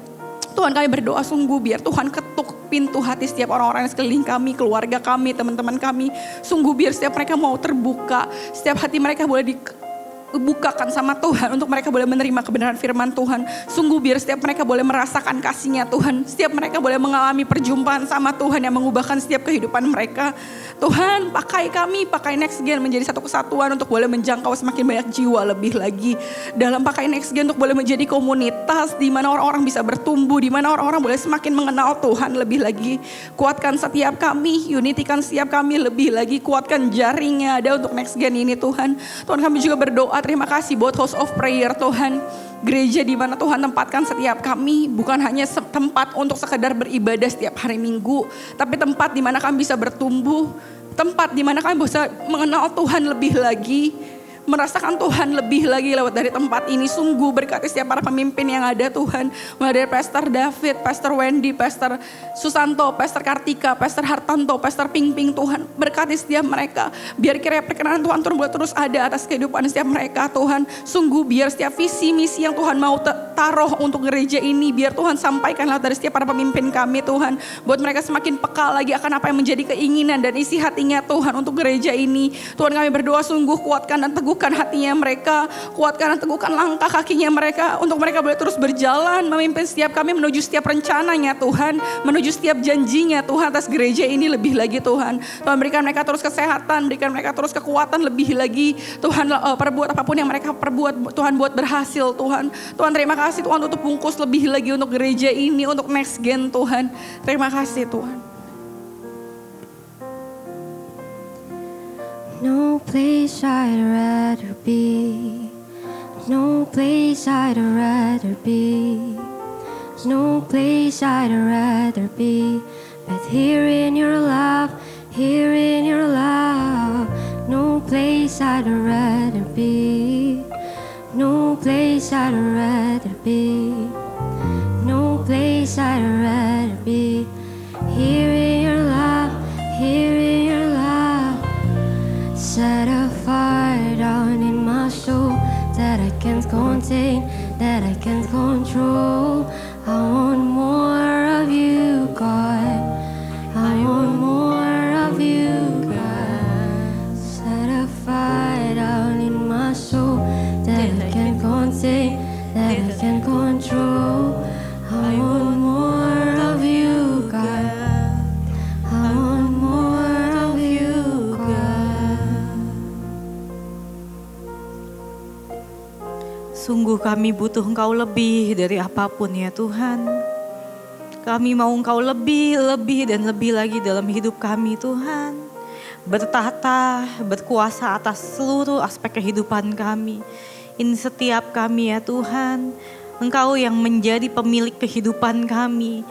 Tuhan, kami berdoa sungguh biar Tuhan ketuk pintu hati setiap orang-orang yang sekeliling kami, keluarga kami, teman-teman kami. Sungguh biar setiap mereka mau terbuka, setiap hati mereka boleh bukakan sama Tuhan untuk mereka boleh menerima kebenaran firman Tuhan. Sungguh biar setiap mereka boleh merasakan kasihnya Tuhan. Setiap mereka boleh mengalami perjumpaan sama Tuhan yang mengubahkan setiap kehidupan mereka. Tuhan, pakai kami, pakai Next Gen menjadi satu kesatuan untuk boleh menjangkau semakin banyak jiwa lebih lagi. Dalam pakai Next Gen untuk boleh menjadi komunitas di mana orang-orang bisa bertumbuh, di mana orang-orang boleh semakin mengenal Tuhan lebih lagi. Kuatkan setiap kami, unitikan setiap kami lebih lagi, kuatkan jaringnya ada untuk Next Gen ini Tuhan. Tuhan, kami juga berdoa, terima kasih buat House of Prayer Tuhan. Gereja di mana Tuhan tempatkan setiap kami, bukan hanya tempat untuk sekedar beribadah setiap hari Minggu, tapi tempat di mana kami bisa bertumbuh, tempat di mana kami bisa mengenal Tuhan lebih lagi, merasakan Tuhan lebih lagi lewat dari tempat ini. Sungguh berkati setiap para pemimpin yang ada Tuhan, mulai dari Pastor David, Pastor Wendy, Pastor Susanto, Pastor Kartika, Pastor Hartanto, Pastor Ping-Ping. Tuhan berkati setiap mereka, biar kiranya perkenanan Tuhan boleh terus ada atas kehidupan setiap mereka Tuhan. Sungguh biar setiap visi misi yang Tuhan mau taruh untuk gereja ini, biar Tuhan sampaikan lewat dari setiap para pemimpin kami Tuhan, buat mereka semakin peka lagi akan apa yang menjadi keinginan dan isi hatinya Tuhan untuk gereja ini. Tuhan, kami berdoa sungguh kuatkan dan teguhkan hatinya mereka, kuatkan dan teguhkan langkah kakinya mereka, untuk mereka boleh terus berjalan memimpin setiap kami menuju setiap rencananya Tuhan, menuju setiap janjinya Tuhan atas gereja ini lebih lagi Tuhan. Tuhan, berikan mereka terus kesehatan, berikan mereka terus kekuatan lebih lagi Tuhan. Perbuat apapun yang mereka perbuat Tuhan, buat berhasil Tuhan. Tuhan, terima kasih Tuhan untuk bungkus lebih lagi untuk gereja ini, untuk Next Gen Tuhan. Terima kasih Tuhan. No place I'd rather be. No place I'd rather be. No place place I'd rather be, but here in your love, here in your love. No place I'd rather be, no place I'd rather be, no place I'd rather be. Here in your love, here in your love. Set a fire down in my soul that I can't contain, that I can't control. I want more of you, God. I want more of you, God. Set a fire down in my soul that I can't contain, that I can't control. I want more of you, God. I want more of you, God. Sungguh kami butuh Engkau lebih dari apapun ya Tuhan. Kami mau Engkau lebih dan lebih lagi dalam hidup kami Tuhan. Bertahta, berkuasa atas seluruh aspek kehidupan kami. Ini setiap kami ya Tuhan. Engkau yang menjadi pemilik kehidupan kami.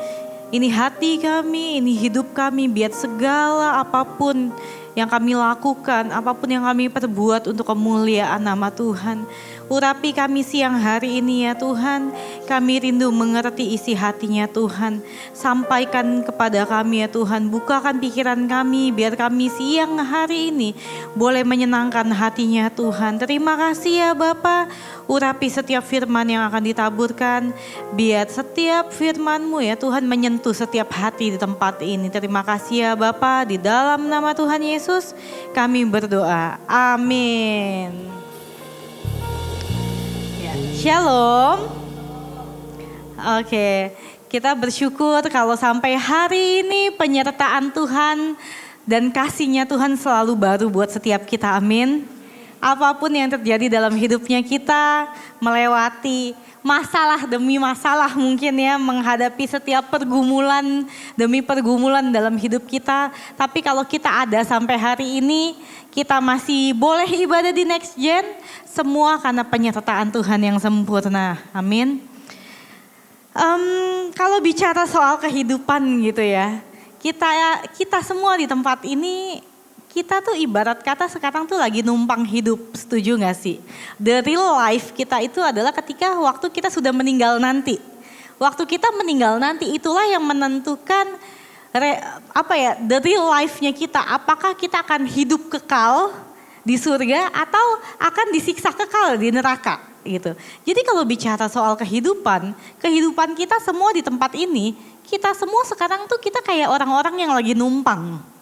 Ini hati kami, ini hidup kami, biar segala apapun yang kami lakukan, apapun yang kami perbuat untuk kemuliaan nama Tuhan. Urapi kami siang hari ini ya Tuhan, kami rindu mengerti isi hatinya Tuhan. Sampaikan kepada kami ya Tuhan, bukakan pikiran kami biar kami siang hari ini boleh menyenangkan hatinya Tuhan. Terima kasih ya Bapa, urapi setiap firman yang akan ditaburkan, biar setiap firman-Mu ya Tuhan menyentuh setiap hati di tempat ini. Terima kasih ya Bapa, di dalam nama Tuhan Yesus kami berdoa. Amin. Shalom. Oke, kita bersyukur kalau sampai hari ini penyertaan Tuhan dan kasih-Nya Tuhan selalu baru buat setiap kita. Amin. Apapun yang terjadi dalam hidupnya kita, melewati masalah demi masalah mungkin ya, menghadapi setiap pergumulan demi pergumulan dalam hidup kita. Tapi kalau kita ada sampai hari ini, kita masih boleh ibadah di Next Gen, semua karena penyertaan Tuhan yang sempurna. Amin. Kalau bicara soal kehidupan gitu ya, kita semua di tempat ini, kita tuh ibarat kata sekarang tuh lagi numpang hidup, setuju gak sih? The real life kita itu adalah ketika waktu kita sudah meninggal nanti. Waktu kita meninggal nanti itulah yang menentukan the real life-nya kita. Apakah kita akan hidup kekal di surga atau akan disiksa kekal di neraka gitu. Jadi kalau bicara soal kehidupan kita semua di tempat ini, kita semua sekarang tuh kita kayak orang-orang yang lagi numpang.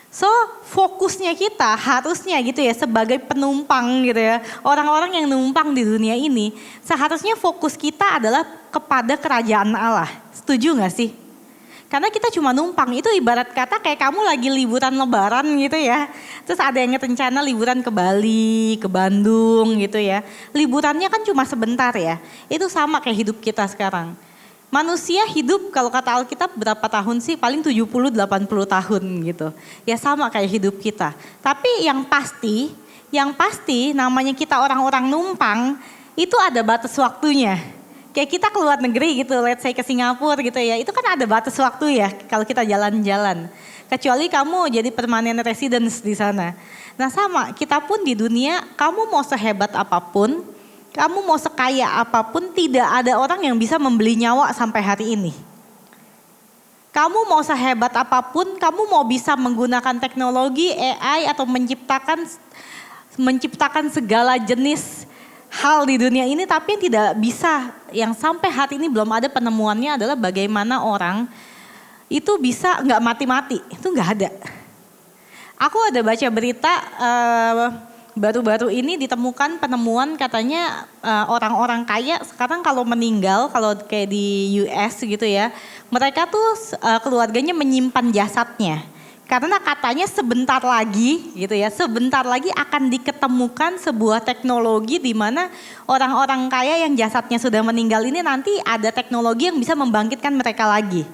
So fokusnya kita harusnya gitu ya sebagai penumpang gitu ya. Orang-orang yang numpang di dunia ini seharusnya fokus kita adalah kepada kerajaan Allah. Setuju gak sih? Karena kita cuma numpang, itu ibarat kata kayak kamu lagi liburan lebaran gitu ya. Terus ada yang rencana liburan ke Bali, ke Bandung gitu ya. Liburannya kan cuma sebentar ya. Itu sama kayak hidup kita sekarang. Manusia hidup kalau kata Alkitab berapa tahun sih? Paling 70-80 tahun gitu. Ya sama kayak hidup kita. Tapi yang pasti namanya kita orang-orang numpang itu ada batas waktunya. Kayak kita ke luar negeri gitu, let's say ke Singapura gitu ya. Itu kan ada batas waktu ya kalau kita jalan-jalan. Kecuali kamu jadi permanent residence di sana. Nah sama, kita pun di dunia, kamu mau sehebat apapun, kamu mau sekaya apapun, tidak ada orang yang bisa membeli nyawa sampai hari ini. Kamu mau sehebat apapun, kamu mau bisa menggunakan teknologi AI atau menciptakan segala jenis hal di dunia ini, tapi yang tidak bisa, yang sampai hari ini belum ada penemuannya adalah bagaimana orang itu bisa nggak mati-mati, itu nggak ada. Aku ada baca berita baru-baru ini ditemukan penemuan katanya orang-orang kaya sekarang kalau meninggal, kalau kayak di US gitu ya, mereka tuh keluarganya menyimpan jasadnya. Karena katanya sebentar lagi gitu ya, sebentar lagi akan diketemukan sebuah teknologi di mana orang-orang kaya yang jasadnya sudah meninggal ini nanti ada teknologi yang bisa membangkitkan mereka lagi.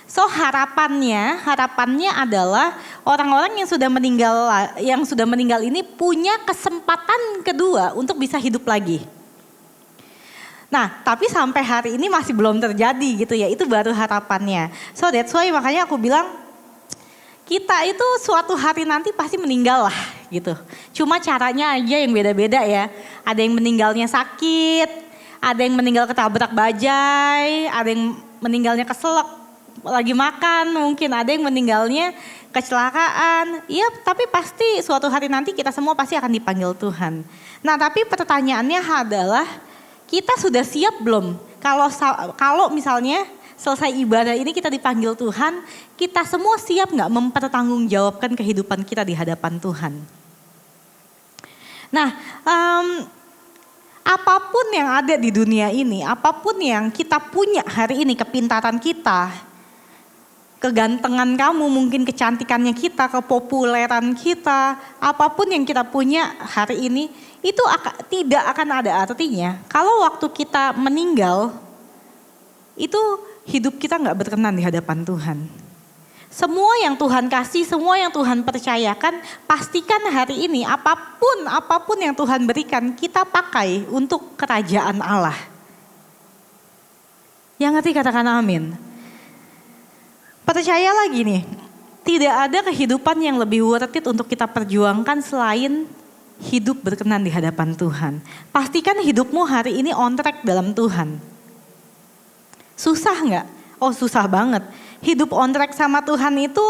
So harapannya adalah orang-orang yang sudah meninggal ini punya kesempatan kedua untuk bisa hidup lagi. Nah, tapi sampai hari ini masih belum terjadi gitu ya. Itu baru harapannya. So that's why makanya aku bilang kita itu suatu hari nanti pasti meninggal lah gitu. Cuma caranya aja yang beda-beda ya. Ada yang meninggalnya sakit, ada yang meninggal ketabrak bajai, ada yang meninggalnya keselak lagi makan, mungkin ada yang meninggalnya kecelakaan. Iya, tapi pasti suatu hari nanti kita semua pasti akan dipanggil Tuhan. Nah, tapi pertanyaannya adalah kita sudah siap belum? Kalau misalnya selesai ibadah ini kita dipanggil Tuhan, kita semua siap nggak mempertanggungjawabkan kehidupan kita di hadapan Tuhan? Nah, apapun yang ada di dunia ini, apapun yang kita punya hari ini, kepintaran kita, kegantengan kamu, mungkin kecantikannya kita, kepopuleran kita, apapun yang kita punya hari ini, itu tidak akan ada artinya kalau waktu kita meninggal, itu hidup kita gak berkenan di hadapan Tuhan. Semua yang Tuhan kasih, semua yang Tuhan percayakan, pastikan hari ini apapun yang Tuhan berikan, kita pakai untuk kerajaan Allah. Yang ngerti katakan amin. Percayalah gini, tidak ada kehidupan yang lebih worth it untuk kita perjuangkan selain hidup berkenan di hadapan Tuhan. Pastikan hidupmu hari ini on track dalam Tuhan. Susah nggak? Oh susah banget. Hidup on track sama Tuhan itu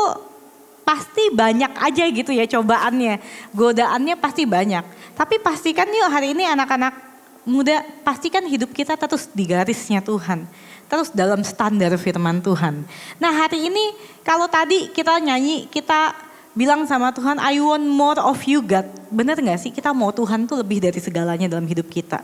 pasti banyak aja gitu ya cobaannya. Godaannya pasti banyak. Tapi pastikan yuk hari ini anak-anak muda, pastikan hidup kita terus di garisnya Tuhan. Terus dalam standar firman Tuhan. Nah hari ini kalau tadi kita nyanyi, kita bilang sama Tuhan, I want more of you God. Benar gak sih kita mau Tuhan tuh lebih dari segalanya dalam hidup kita.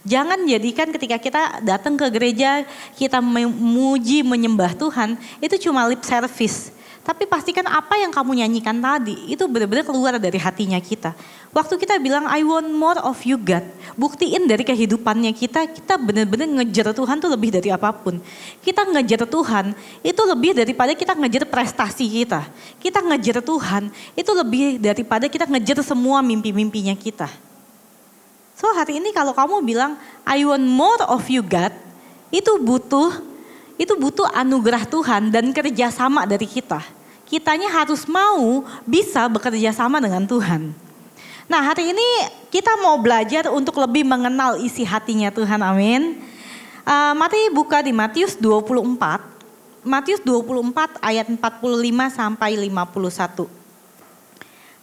Jangan jadikan ketika kita datang ke gereja, kita memuji, menyembah Tuhan, itu cuma lip service. Tapi pastikan apa yang kamu nyanyikan tadi, itu benar-benar keluar dari hatinya kita. Waktu kita bilang, I want more of you God. Buktiin dari kehidupannya kita benar-benar ngejar Tuhan tuh lebih dari apapun. Kita ngejar Tuhan, itu lebih daripada kita ngejar prestasi kita. Kita ngejar Tuhan, itu lebih daripada kita ngejar semua mimpi-mimpinya kita. So hari ini kalau kamu bilang, I want more of you God, itu butuh anugerah Tuhan dan kerjasama dari kita. Kitanya harus mau bisa bekerja sama dengan Tuhan. Nah hari ini kita mau belajar untuk lebih mengenal isi hatinya Tuhan, amin. Mari buka di Matius 24. Matius 24 ayat 45 sampai 51.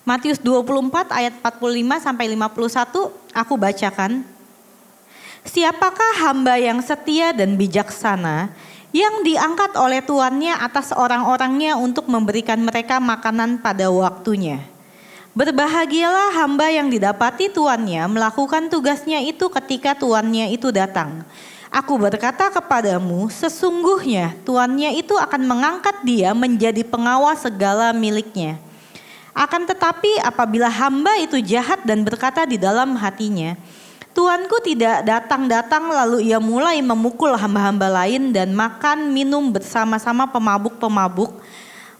Matius 24 ayat 45 sampai 51 aku bacakan. Siapakah hamba yang setia dan bijaksana yang diangkat oleh tuannya atas orang-orangnya untuk memberikan mereka makanan pada waktunya? Berbahagialah hamba yang didapati tuannya melakukan tugasnya itu ketika tuannya itu datang. Aku berkata kepadamu, sesungguhnya tuannya itu akan mengangkat dia menjadi pengawas segala miliknya. Akan tetapi apabila hamba itu jahat dan berkata di dalam hatinya, Tuanku tidak datang-datang, lalu ia mulai memukul hamba-hamba lain dan makan minum bersama-sama pemabuk-pemabuk,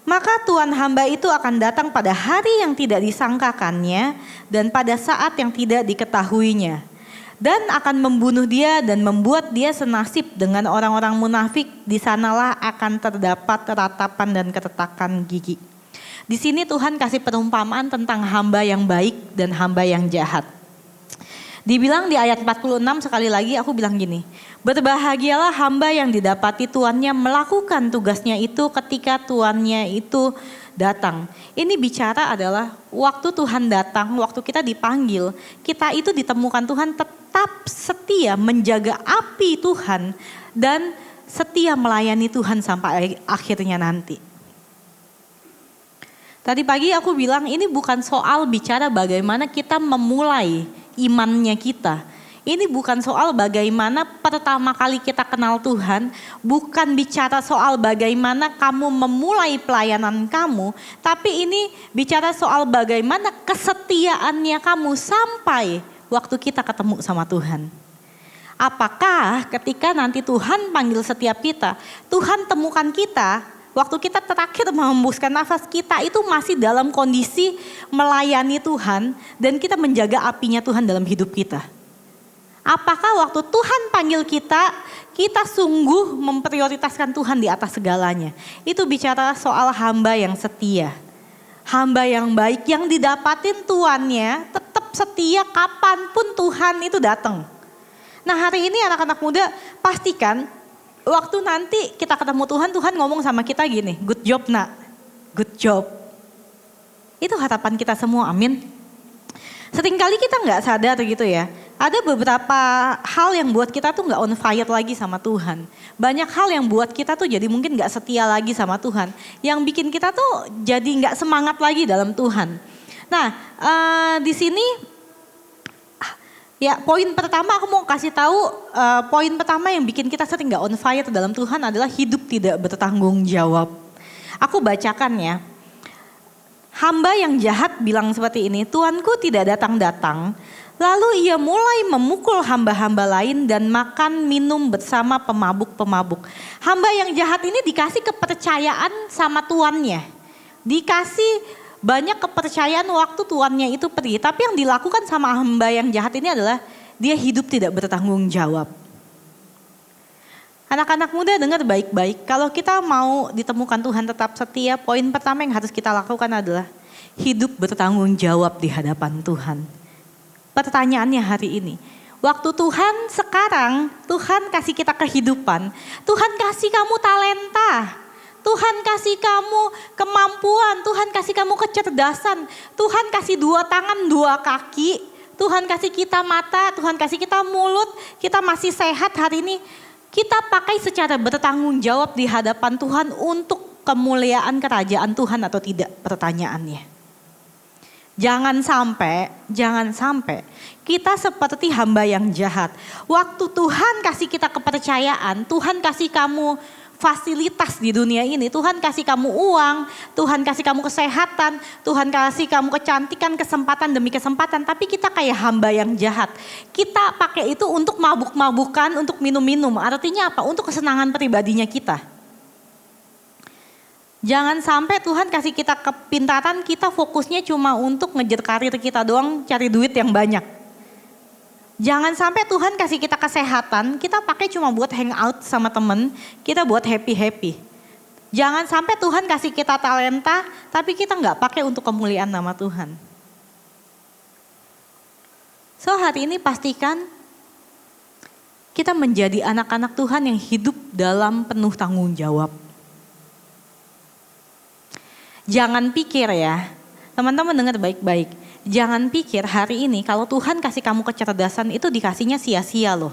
maka Tuan hamba itu akan datang pada hari yang tidak disangkakannya dan pada saat yang tidak diketahuinya, dan akan membunuh dia dan membuat dia senasib dengan orang-orang munafik. Di sanalah akan terdapat ratapan dan keretakan gigi. Di sini Tuhan kasih perumpamaan tentang hamba yang baik dan hamba yang jahat. Dibilang di ayat 46 sekali lagi aku bilang gini, berbahagialah hamba yang didapati tuannya melakukan tugasnya itu ketika tuannya itu datang. Ini bicara adalah waktu Tuhan datang, waktu kita dipanggil, kita itu ditemukan Tuhan tetap setia menjaga api Tuhan dan setia melayani Tuhan sampai akhirnya nanti. Tadi pagi aku bilang ini bukan soal bicara bagaimana kita memulai imannya kita. Ini bukan soal bagaimana pertama kali kita kenal Tuhan, bukan bicara soal bagaimana kamu memulai pelayanan kamu, tapi ini bicara soal bagaimana kesetiaannya kamu sampai waktu kita ketemu sama Tuhan. Apakah ketika nanti Tuhan panggil setiap kita, Tuhan temukan kita, waktu kita terakhir menghembuskan nafas, kita itu masih dalam kondisi melayani Tuhan dan kita menjaga apinya Tuhan dalam hidup kita. Apakah waktu Tuhan panggil kita, kita sungguh memprioritaskan Tuhan di atas segalanya? Itu bicara soal hamba yang setia. Hamba yang baik yang didapatin tuannya tetap setia kapanpun Tuhan itu datang. Nah hari ini anak-anak muda pastikan waktu nanti kita ketemu Tuhan, Tuhan ngomong sama kita gini, good job nak, good job. Itu harapan kita semua, amin. Seringkali kita nggak sadar gitu ya. Ada beberapa hal yang buat kita tuh nggak on fire lagi sama Tuhan. Banyak hal yang buat kita tuh jadi mungkin nggak setia lagi sama Tuhan. Yang bikin kita tuh jadi nggak semangat lagi dalam Tuhan. Nah di sini ya poin pertama aku mau kasih tahu. Poin pertama yang bikin kita sering nggak on fire dalam Tuhan adalah hidup tidak bertanggung jawab. Aku bacakan ya. Hamba yang jahat bilang seperti ini, Tuanku tidak datang-datang. Lalu ia mulai memukul hamba-hamba lain dan makan minum bersama pemabuk-pemabuk. Hamba yang jahat ini dikasih kepercayaan sama tuannya. Dikasih banyak kepercayaan waktu tuannya itu pergi. Tapi yang dilakukan sama hamba yang jahat ini adalah dia hidup tidak bertanggung jawab. Anak-anak muda dengar baik-baik, kalau kita mau ditemukan Tuhan tetap setia, poin pertama yang harus kita lakukan adalah hidup bertanggung jawab di hadapan Tuhan. Pertanyaannya hari ini, waktu Tuhan sekarang, Tuhan kasih kita kehidupan, Tuhan kasih kamu talenta, Tuhan kasih kamu kemampuan, Tuhan kasih kamu kecerdasan, Tuhan kasih 2 tangan 2 kaki, Tuhan kasih kita mata, Tuhan kasih kita mulut, kita masih sehat hari ini. Kita pakai secara bertanggung jawab di hadapan Tuhan untuk kemuliaan kerajaan Tuhan atau tidak, pertanyaannya. Jangan sampai kita seperti hamba yang jahat. Waktu Tuhan kasih kita kepercayaan, Tuhan kasih kamu fasilitas di dunia ini, Tuhan kasih kamu uang, Tuhan kasih kamu kesehatan, Tuhan kasih kamu kecantikan, kesempatan demi kesempatan, tapi kita kayak hamba yang jahat. Kita pakai itu untuk mabuk-mabukan, untuk minum-minum. Artinya apa? Untuk kesenangan pribadinya kita. Jangan sampai Tuhan kasih kita kepintaran, kita fokusnya cuma untuk ngejar karir kita doang, cari duit yang banyak. Jangan sampai Tuhan kasih kita kesehatan, kita pakai cuma buat hangout sama temen, kita buat happy-happy. Jangan sampai Tuhan kasih kita talenta, tapi kita nggak pakai untuk kemuliaan nama Tuhan. So hari ini pastikan kita menjadi anak-anak Tuhan yang hidup dalam penuh tanggung jawab. Jangan pikir ya, teman-teman dengar baik-baik. Jangan pikir hari ini kalau Tuhan kasih kamu kecerdasan itu dikasihnya sia-sia loh.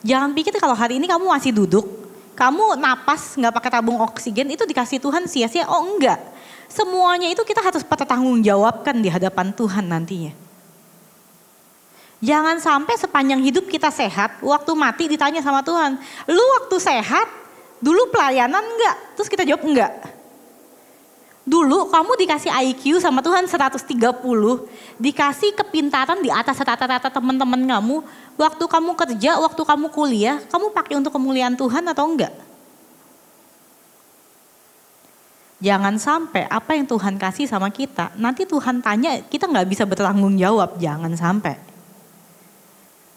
Jangan pikir kalau hari ini kamu masih duduk, kamu napas nggak pakai tabung oksigen itu dikasih Tuhan sia-sia. Oh enggak, semuanya itu kita harus bertanggung jawabkan di hadapan Tuhan nantinya. Jangan sampai sepanjang hidup kita sehat, waktu mati ditanya sama Tuhan, lu waktu sehat dulu pelayanan enggak? Terus kita jawab enggak. Dulu kamu dikasih IQ sama Tuhan 130, dikasih kepintaran di atas rata-rata teman-teman kamu. Waktu kamu kerja, waktu kamu kuliah, kamu pakai untuk kemuliaan Tuhan atau enggak? Jangan sampai apa yang Tuhan kasih sama kita, nanti Tuhan tanya kita nggak bisa bertanggung jawab, jangan sampai.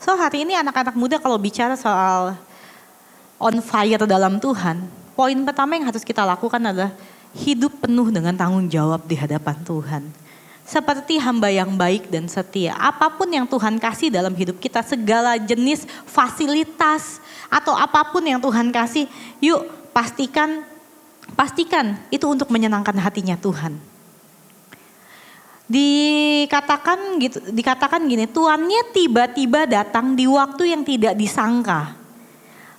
So hari ini anak-anak muda kalau bicara soal on fire dalam Tuhan, poin pertama yang harus kita lakukan adalah hidup penuh dengan tanggung jawab di hadapan Tuhan. Seperti hamba yang baik dan setia. Apapun yang Tuhan kasih dalam hidup kita, segala jenis fasilitas atau apapun yang Tuhan kasih, yuk pastikan itu untuk menyenangkan hatinya Tuhan. Dikatakan gini, tuannya tiba-tiba datang di waktu yang tidak disangka.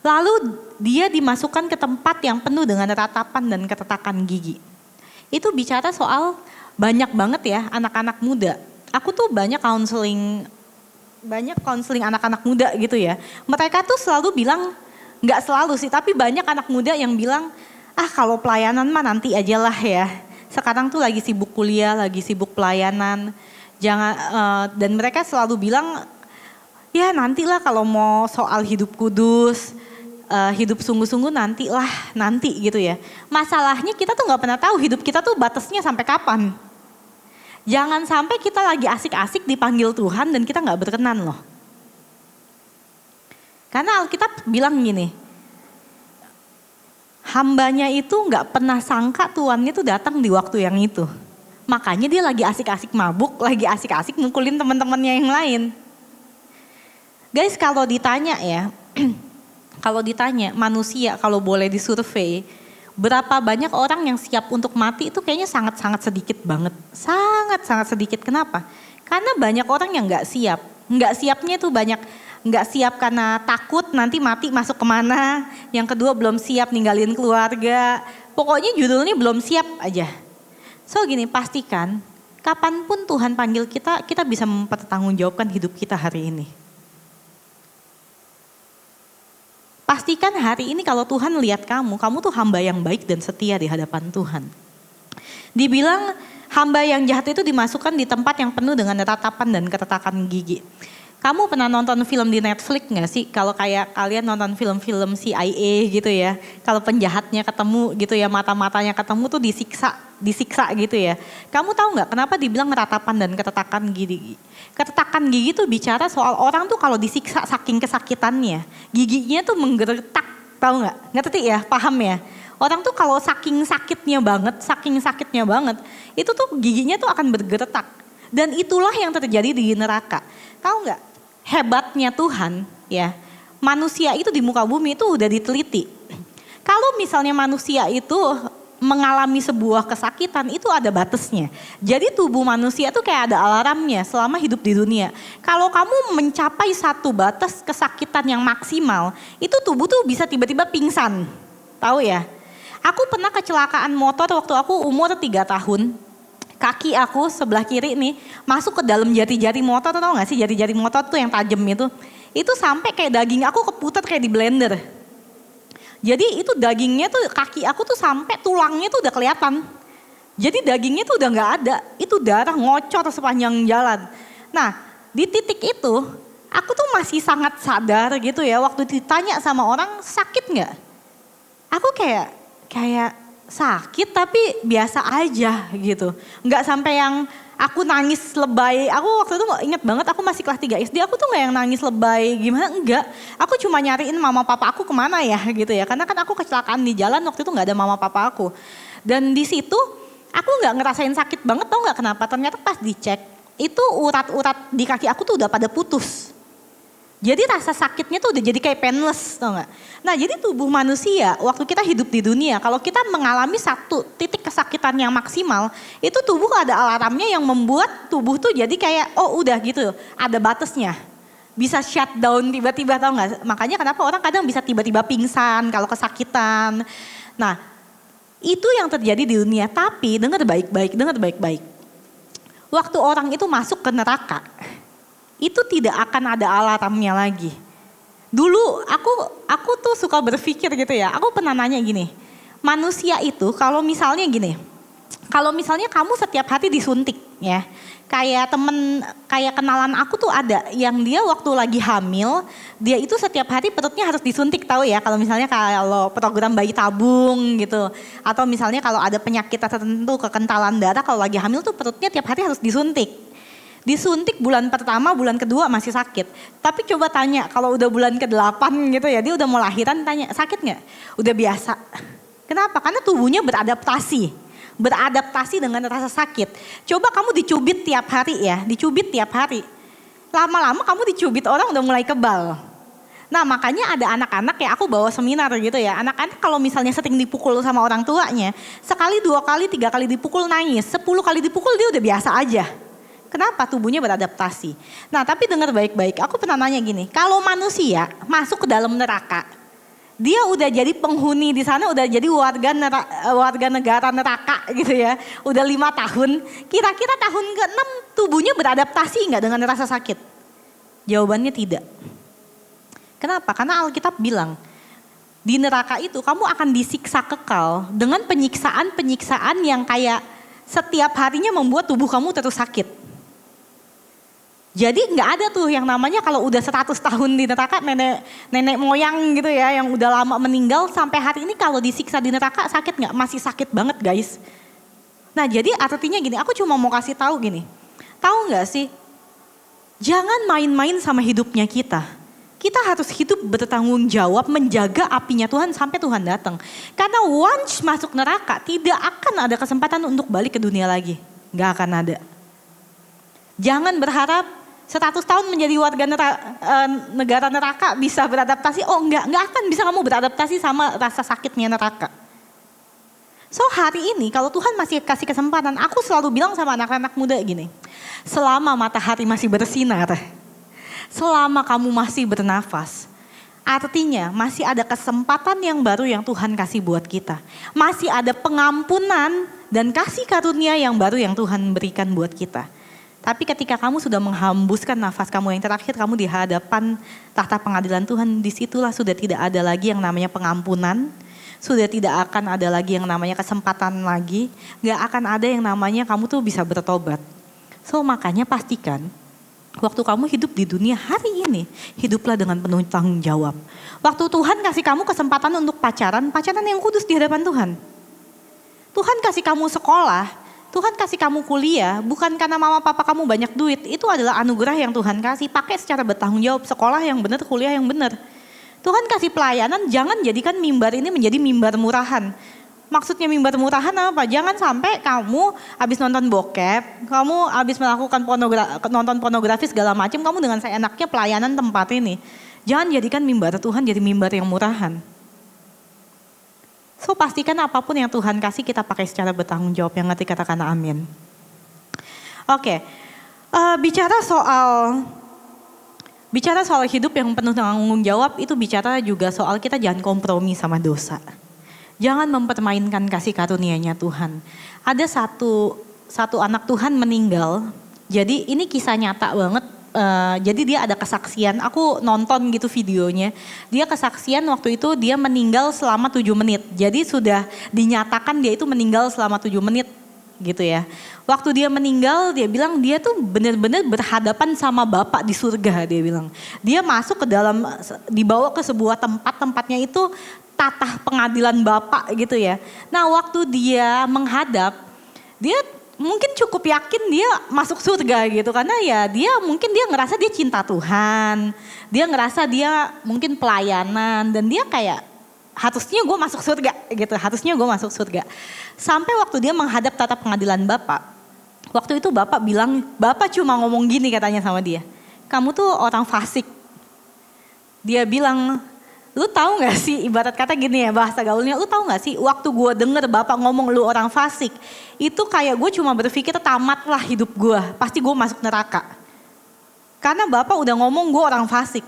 Lalu dia dimasukkan ke tempat yang penuh dengan ratapan dan keretakan gigi. Itu bicara soal banyak banget ya anak-anak muda. Aku tuh banyak counseling anak-anak muda gitu ya. Mereka tuh selalu bilang, nggak selalu sih, tapi banyak anak muda yang bilang, kalau pelayanan mah nanti aja lah ya. Sekarang tuh lagi sibuk kuliah, lagi sibuk pelayanan. Dan mereka selalu bilang, ya nantilah kalau mau soal hidup kudus, hidup sungguh-sungguh nanti gitu ya. Masalahnya kita tuh nggak pernah tahu hidup kita tuh batasnya sampai kapan. Jangan sampai kita lagi asik-asik dipanggil Tuhan dan kita nggak berkenan loh. Karena Alkitab bilang gini, hambanya itu gak pernah sangka tuannya tuh datang di waktu yang itu. Makanya dia lagi asik-asik mabuk, lagi asik-asik mukulin teman-temannya yang lain. Guys, kalau ditanya ya, kalau ditanya manusia kalau boleh disurvei, berapa banyak orang yang siap untuk mati itu kayaknya sangat-sangat sedikit banget. Sangat-sangat sedikit. Kenapa? Karena banyak orang yang gak siap. Gak siapnya itu banyak, gak siap karena takut nanti mati masuk kemana. Yang kedua belum siap ninggalin keluarga. Pokoknya judulnya belum siap aja. So gini, pastikan kapanpun Tuhan panggil kita, kita bisa mempertanggungjawabkan hidup kita hari ini. Pastikan hari ini kalau Tuhan lihat kamu tuh hamba yang baik dan setia di hadapan Tuhan. Dibilang hamba yang jahat itu dimasukkan di tempat yang penuh dengan ratapan dan keretakan gigi. Kamu pernah nonton film di Netflix gak sih? Kalau kayak kalian nonton film-film CIA gitu ya. Kalau penjahatnya ketemu gitu ya, mata-matanya ketemu tuh disiksa gitu ya. Kamu tahu gak kenapa dibilang ratapan dan keretakan gigi? Keretakan gigi tuh bicara soal orang tuh kalau disiksa saking kesakitannya. Giginya tuh menggeretak, tahu gak? Ngerti ya, paham ya? Orang tuh kalau saking sakitnya banget, itu tuh giginya tuh akan bergeretak. Dan itulah yang terjadi di neraka. Tahu gak? Hebatnya Tuhan ya, manusia itu di muka bumi itu udah diteliti. Kalau misalnya manusia itu mengalami sebuah kesakitan itu ada batasnya. Jadi tubuh manusia tuh kayak ada alarmnya selama hidup di dunia. Kalau kamu mencapai satu batas kesakitan yang maksimal, itu tubuh tuh bisa tiba-tiba pingsan. Tahu ya? Aku pernah kecelakaan motor waktu aku umur 3 tahun. Kaki aku sebelah kiri nih masuk ke dalam jari-jari motor, tau gak sih jari-jari motor tuh yang tajam itu sampai kayak daging aku keputar kayak di blender. Jadi itu dagingnya tuh kaki aku tuh sampai tulangnya tuh udah kelihatan. Jadi dagingnya tuh udah gak ada, itu darah ngocor sepanjang jalan. Nah di titik itu aku tuh masih sangat sadar gitu ya, waktu ditanya sama orang sakit gak? Aku kayak sakit tapi biasa aja gitu. Nggak sampai yang aku nangis lebay. Aku waktu itu inget banget aku masih kelas 3 SD. Aku tuh nggak yang nangis lebay gimana, enggak. Aku cuma nyariin mama papa aku kemana ya gitu ya. Karena kan aku kecelakaan di jalan waktu itu nggak ada mama papa aku. Dan di situ aku nggak ngerasain sakit banget, tau nggak kenapa. Ternyata pas dicek itu urat-urat di kaki aku tuh udah pada putus. Jadi rasa sakitnya tuh udah jadi kayak painless, tau gak? Nah jadi tubuh manusia waktu kita hidup di dunia, kalau kita mengalami satu titik kesakitan yang maksimal, itu tubuh ada alarmnya yang membuat tubuh tuh jadi kayak oh udah gitu, ada batasnya. Bisa shutdown tiba-tiba, tau gak? Makanya kenapa orang kadang bisa tiba-tiba pingsan kalau kesakitan. Nah itu yang terjadi di dunia, tapi dengar baik-baik. Waktu orang itu masuk ke neraka, itu tidak akan ada alarmnya lagi. Dulu aku tuh suka berpikir gitu ya, aku pernah nanya gini, manusia itu kalau misalnya kamu setiap hari disuntik ya, kayak kenalan aku tuh ada yang dia waktu lagi hamil, dia itu setiap hari perutnya harus disuntik, tahu ya, kalau misalnya kalau program bayi tabung gitu, atau misalnya kalau ada penyakit tertentu kekentalan darah, kalau lagi hamil tuh perutnya tiap hari harus disuntik. Disuntik bulan pertama, bulan kedua masih sakit. Tapi coba tanya kalau udah bulan ke-8 gitu ya, dia udah mau lahiran, tanya sakit gak? Udah biasa. Kenapa? Karena tubuhnya beradaptasi dengan rasa sakit. Coba kamu dicubit tiap hari ya, lama-lama kamu dicubit orang udah mulai kebal. Nah makanya ada anak-anak ya, aku bawa seminar gitu ya, anak-anak kalau misalnya sering dipukul sama orang tuanya, sekali, 2 kali, 3 kali dipukul nangis, 10 kali dipukul dia udah biasa aja. Kenapa? Tubuhnya beradaptasi. Nah tapi dengar baik-baik, aku pernah nanya gini, kalau manusia masuk ke dalam neraka, dia udah jadi penghuni di sana, udah jadi warga negara neraka gitu ya, udah 5 tahun, kira-kira tahun ke-6 tubuhnya beradaptasi nggak dengan rasa sakit? Jawabannya tidak. Kenapa? Karena Alkitab bilang, di neraka itu kamu akan disiksa kekal dengan penyiksaan yang kayak setiap harinya membuat tubuh kamu terus sakit. Jadi nggak ada tuh yang namanya kalau udah 100 tahun di neraka, nenek moyang gitu ya yang udah lama meninggal sampai hari ini kalau disiksa di neraka sakit nggak? Masih sakit banget guys. Nah jadi artinya gini, aku cuma mau kasih tahu gini, tahu nggak sih? Jangan main-main sama hidupnya kita. Kita harus hidup bertanggung jawab menjaga apinya Tuhan sampai Tuhan datang. Karena once masuk neraka tidak akan ada kesempatan untuk balik ke dunia lagi. Gak akan ada. Jangan berharap 100 tahun menjadi warga negara neraka bisa beradaptasi. Oh enggak akan bisa kamu beradaptasi sama rasa sakitnya neraka. So hari ini kalau Tuhan masih kasih kesempatan, aku selalu bilang sama anak-anak muda gini. Selama matahari masih bersinar, selama kamu masih bernafas, artinya masih ada kesempatan yang baru yang Tuhan kasih buat kita. Masih ada pengampunan dan kasih karunia yang baru yang Tuhan berikan buat kita. Tapi ketika kamu sudah menghembuskan nafas kamu yang terakhir, kamu di hadapan tahta pengadilan Tuhan, disitulah sudah tidak ada lagi yang namanya pengampunan, sudah tidak akan ada lagi yang namanya kesempatan lagi, gak akan ada yang namanya kamu tuh bisa bertobat. So makanya pastikan, waktu kamu hidup di dunia hari ini, hiduplah dengan penuh tanggung jawab. Waktu Tuhan kasih kamu kesempatan untuk pacaran yang kudus di hadapan Tuhan. Tuhan kasih kamu sekolah, Tuhan kasih kamu kuliah, bukan karena mama papa kamu banyak duit. Itu adalah anugerah yang Tuhan kasih. Pakai secara bertanggung jawab, sekolah yang benar, kuliah yang benar. Tuhan kasih pelayanan, jangan jadikan mimbar ini menjadi mimbar murahan. Maksudnya mimbar murahan apa? Jangan sampai kamu habis nonton bokep, kamu habis melakukan nonton pornografi segala macam, kamu dengan seenaknya pelayanan tempat ini. Jangan jadikan mimbar Tuhan jadi mimbar yang murahan. So pastikan apapun yang Tuhan kasih kita pakai secara bertanggung jawab. Yang ngerti katakan amin. Oke, bicara soal hidup yang penuh tanggung jawab, itu bicara juga soal kita jangan kompromi sama dosa. Jangan mempermainkan kasih karunia-Nya Tuhan. Ada satu anak Tuhan meninggal. Jadi ini kisah nyata banget. Jadi dia ada kesaksian, aku nonton gitu videonya. Dia kesaksian waktu itu dia meninggal selama 7 menit. Jadi sudah dinyatakan dia itu meninggal selama 7 menit gitu ya. Waktu dia meninggal dia bilang dia tuh benar-benar berhadapan sama Bapa di surga, dia bilang. Dia masuk ke dalam, dibawa ke sebuah tempatnya itu tatah pengadilan Bapa gitu ya. Nah waktu dia menghadap, dia mungkin cukup yakin dia masuk surga gitu. Karena ya dia ngerasa dia cinta Tuhan. Dia ngerasa dia mungkin pelayanan dan dia kayak harusnya gue masuk surga gitu. Harusnya gue masuk surga. Sampai waktu dia menghadap tatap pengadilan Bapak. Waktu itu Bapak bilang, Bapak cuma ngomong gini katanya sama dia. Kamu tuh orang fasik. Dia bilang, lu tahu gak sih, ibarat kata gini ya bahasa gaulnya, lu tahu gak sih waktu gue denger Bapak ngomong lu orang fasik, itu kayak gue cuma berpikir tamatlah hidup gue, pasti gue masuk neraka. Karena Bapak udah ngomong gue orang fasik.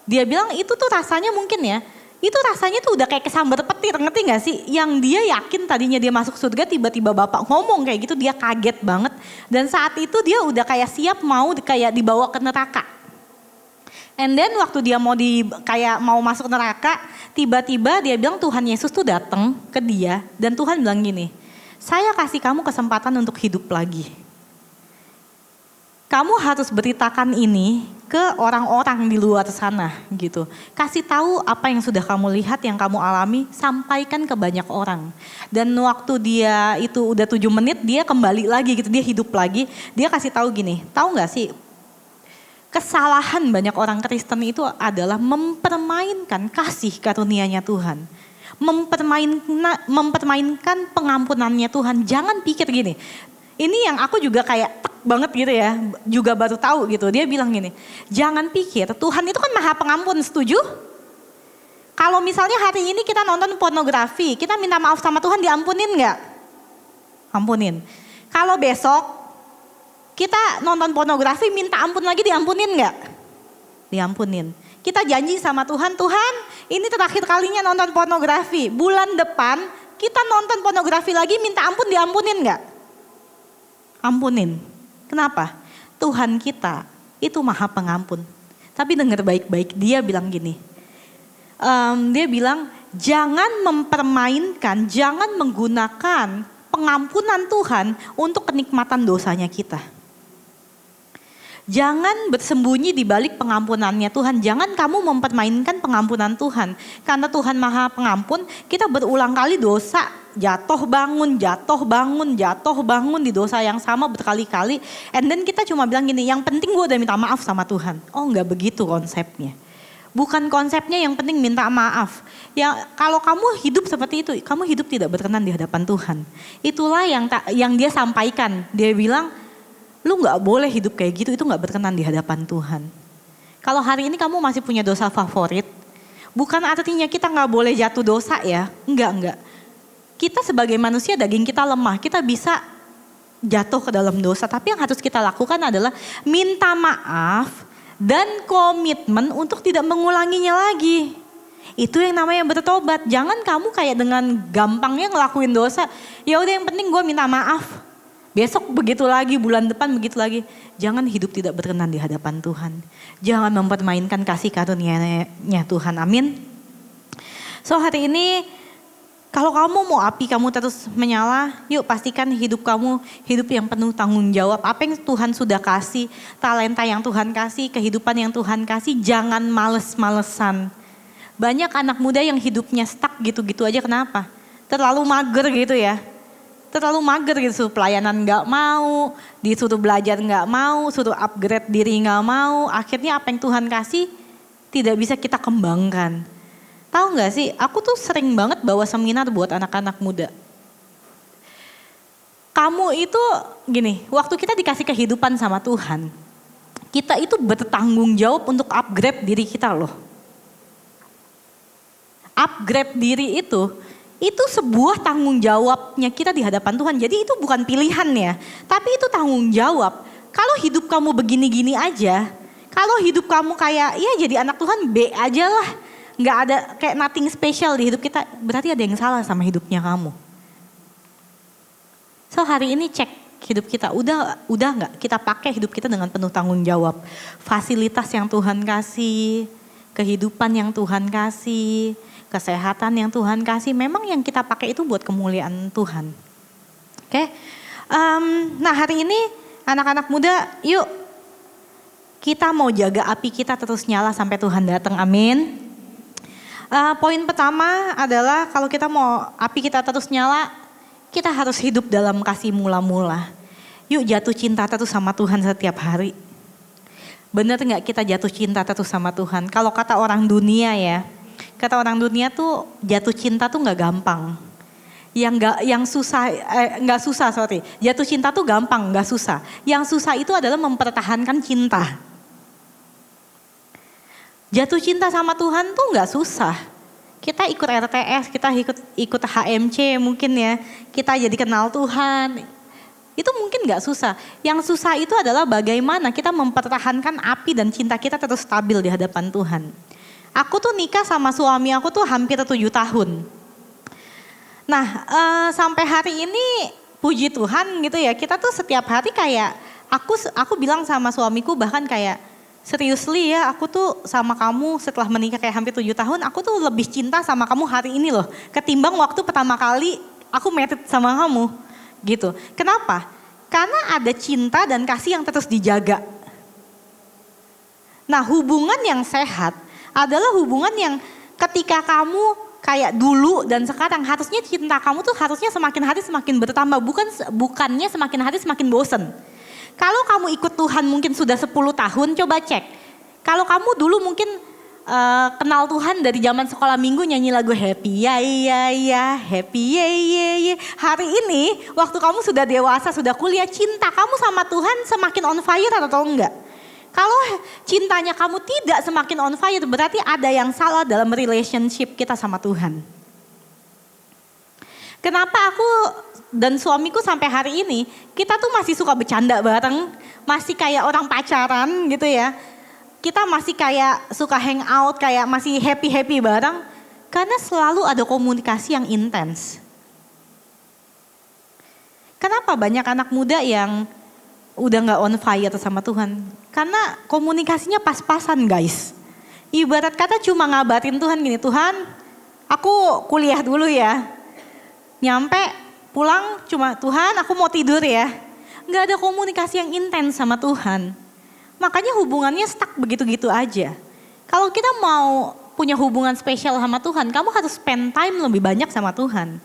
Dia bilang itu tuh rasanya mungkin ya, itu rasanya tuh udah kayak kesambar petir, ngerti gak sih? Yang dia yakin tadinya dia masuk surga, tiba-tiba Bapak ngomong kayak gitu, dia kaget banget. Dan saat itu dia udah kayak siap mau kayak dibawa ke neraka. And then waktu dia mau masuk neraka, tiba-tiba dia bilang Tuhan Yesus tuh datang ke dia dan Tuhan bilang gini, saya kasih kamu kesempatan untuk hidup lagi. Kamu harus beritakan ini ke orang-orang di luar sana gitu. Kasih tahu apa yang sudah kamu lihat, yang kamu alami, sampaikan ke banyak orang. Dan waktu dia itu udah 7 menit, dia kembali lagi gitu, dia hidup lagi. Dia kasih tahu gini, tahu gak sih? Kesalahan banyak orang Kristen itu adalah mempermainkan kasih karunia-Nya Tuhan. Mempermainkan pengampunannya Tuhan. Jangan pikir gini, ini yang aku juga kayak banget gitu ya, juga baru tahu gitu. Dia bilang gini, jangan pikir Tuhan itu kan maha pengampun, setuju? Kalau misalnya hari ini kita nonton pornografi, kita minta maaf sama Tuhan, diampunin gak? Ampunin. Kalau besok kita nonton pornografi, minta ampun lagi, diampunin gak? Diampunin. Kita janji sama Tuhan, Tuhan ini terakhir kalinya nonton pornografi. Bulan depan kita nonton pornografi lagi, minta ampun, diampunin gak? Ampunin. Kenapa? Tuhan kita itu maha pengampun. Tapi dengar baik-baik, dia bilang gini. Dia bilang jangan mempermainkan, jangan menggunakan pengampunan Tuhan untuk kenikmatan dosanya kita. Jangan bersembunyi di balik pengampunannya Tuhan. Jangan kamu mempermainkan pengampunan Tuhan. Karena Tuhan maha pengampun, kita berulang kali dosa. Jatuh bangun di dosa yang sama berkali-kali. And then kita cuma bilang gini, yang penting gue udah minta maaf sama Tuhan. Oh enggak begitu konsepnya. Bukan konsepnya yang penting minta maaf. Ya, kalau kamu hidup seperti itu, kamu hidup tidak berkenan di hadapan Tuhan. Itulah yang dia sampaikan. Dia bilang, lu gak boleh hidup kayak gitu, itu gak berkenan di hadapan Tuhan. Kalau hari ini kamu masih punya dosa favorit, bukan artinya kita gak boleh jatuh dosa ya. Enggak. Kita sebagai manusia daging kita lemah, kita bisa jatuh ke dalam dosa. Tapi yang harus kita lakukan adalah minta maaf dan komitmen untuk tidak mengulanginya lagi. Itu yang namanya bertobat. Jangan kamu kayak dengan gampangnya ngelakuin dosa. Ya udah yang penting gue minta maaf. Besok begitu lagi, bulan depan begitu lagi. Jangan hidup tidak berkenan di hadapan Tuhan. Jangan mempermainkan kasih karunia-Nya Tuhan. Amin. So hari ini kalau kamu mau api kamu terus menyala, yuk pastikan hidup kamu hidup yang penuh tanggung jawab. Apa yang Tuhan sudah kasih, talenta yang Tuhan kasih, kehidupan yang Tuhan kasih, jangan males-malesan. Banyak anak muda yang hidupnya stuck gitu-gitu aja, kenapa? Terlalu mager gitu ya. Terlalu mager gitu, pelayanan gak mau, disuruh belajar gak mau, suruh upgrade diri gak mau. Akhirnya apa yang Tuhan kasih tidak bisa kita kembangkan. Tahu gak sih, aku tuh sering banget bawa seminar buat anak-anak muda. Kamu itu gini, waktu kita dikasih kehidupan sama Tuhan, kita itu bertanggung jawab untuk upgrade diri kita loh. Upgrade diri itu sebuah tanggung jawabnya kita di hadapan Tuhan. Jadi itu bukan pilihan ya, tapi itu tanggung jawab. Kalau hidup kamu begini-gini aja, kalau hidup kamu kayak ya jadi anak Tuhan B aja lah. Nggak ada kayak nothing special di hidup kita, berarti ada yang salah sama hidupnya kamu. So hari ini cek hidup kita, udah nggak kita pakai hidup kita dengan penuh tanggung jawab. Fasilitas yang Tuhan kasih, kehidupan yang Tuhan kasih, kesehatan yang Tuhan kasih, memang yang kita pakai itu buat kemuliaan Tuhan. Oke, nah hari ini anak-anak muda, yuk kita mau jaga api kita terus nyala sampai Tuhan datang, amin. Poin pertama adalah kalau kita mau api kita terus nyala, kita harus hidup dalam kasih mula-mula. Yuk jatuh cinta terus sama Tuhan setiap hari. Bener gak kita jatuh cinta terus sama Tuhan? Kalau kata orang dunia ya, kata orang dunia tuh jatuh cinta tuh gak gampang. Jatuh cinta tuh gampang, gak susah. Yang susah itu adalah mempertahankan cinta. Jatuh cinta sama Tuhan tuh gak susah. Kita ikut RTS, kita ikut HMC mungkin ya. Kita jadi kenal Tuhan. Itu mungkin gak susah. Yang susah itu adalah bagaimana kita mempertahankan api dan cinta kita terus stabil di hadapan Tuhan. Aku tuh nikah sama suami aku tuh hampir 7 tahun. Nah sampai hari ini puji Tuhan gitu ya. Kita tuh setiap hari kayak, aku bilang sama suamiku bahkan kayak, seriously ya, aku tuh sama kamu setelah menikah kayak hampir 7 tahun, aku tuh lebih cinta sama kamu hari ini loh. Ketimbang waktu pertama kali aku married sama kamu gitu. Kenapa? Karena ada cinta dan kasih yang terus dijaga. Nah hubungan yang sehat adalah hubungan yang ketika kamu kayak dulu dan sekarang, harusnya cinta kamu tuh harusnya semakin hari semakin bertambah. Bukannya semakin hari semakin bosen. Kalau kamu ikut Tuhan mungkin sudah 10 tahun, coba cek. Kalau kamu dulu mungkin kenal Tuhan dari zaman sekolah minggu nyanyi lagu happy ya happy ya. Hari ini waktu kamu sudah dewasa, sudah kuliah, cinta kamu sama Tuhan semakin on fire atau enggak? Kalau cintanya kamu tidak semakin on fire, berarti ada yang salah dalam relationship kita sama Tuhan. Kenapa aku dan suamiku sampai hari ini, kita tuh masih suka bercanda bareng, masih kayak orang pacaran gitu ya. Kita masih kayak suka hang out, kayak masih happy-happy bareng. Karena selalu ada komunikasi yang intens. Kenapa banyak anak muda yang udah gak on fire sama Tuhan? Karena komunikasinya pas-pasan guys. Ibarat kata cuma ngabarin Tuhan gini, Tuhan aku kuliah dulu ya. Nyampe pulang cuma Tuhan aku mau tidur ya. Gak ada komunikasi yang intens sama Tuhan. Makanya hubungannya stuck begitu-gitu aja. Kalau kita mau punya hubungan spesial sama Tuhan, kamu harus spend time lebih banyak sama Tuhan.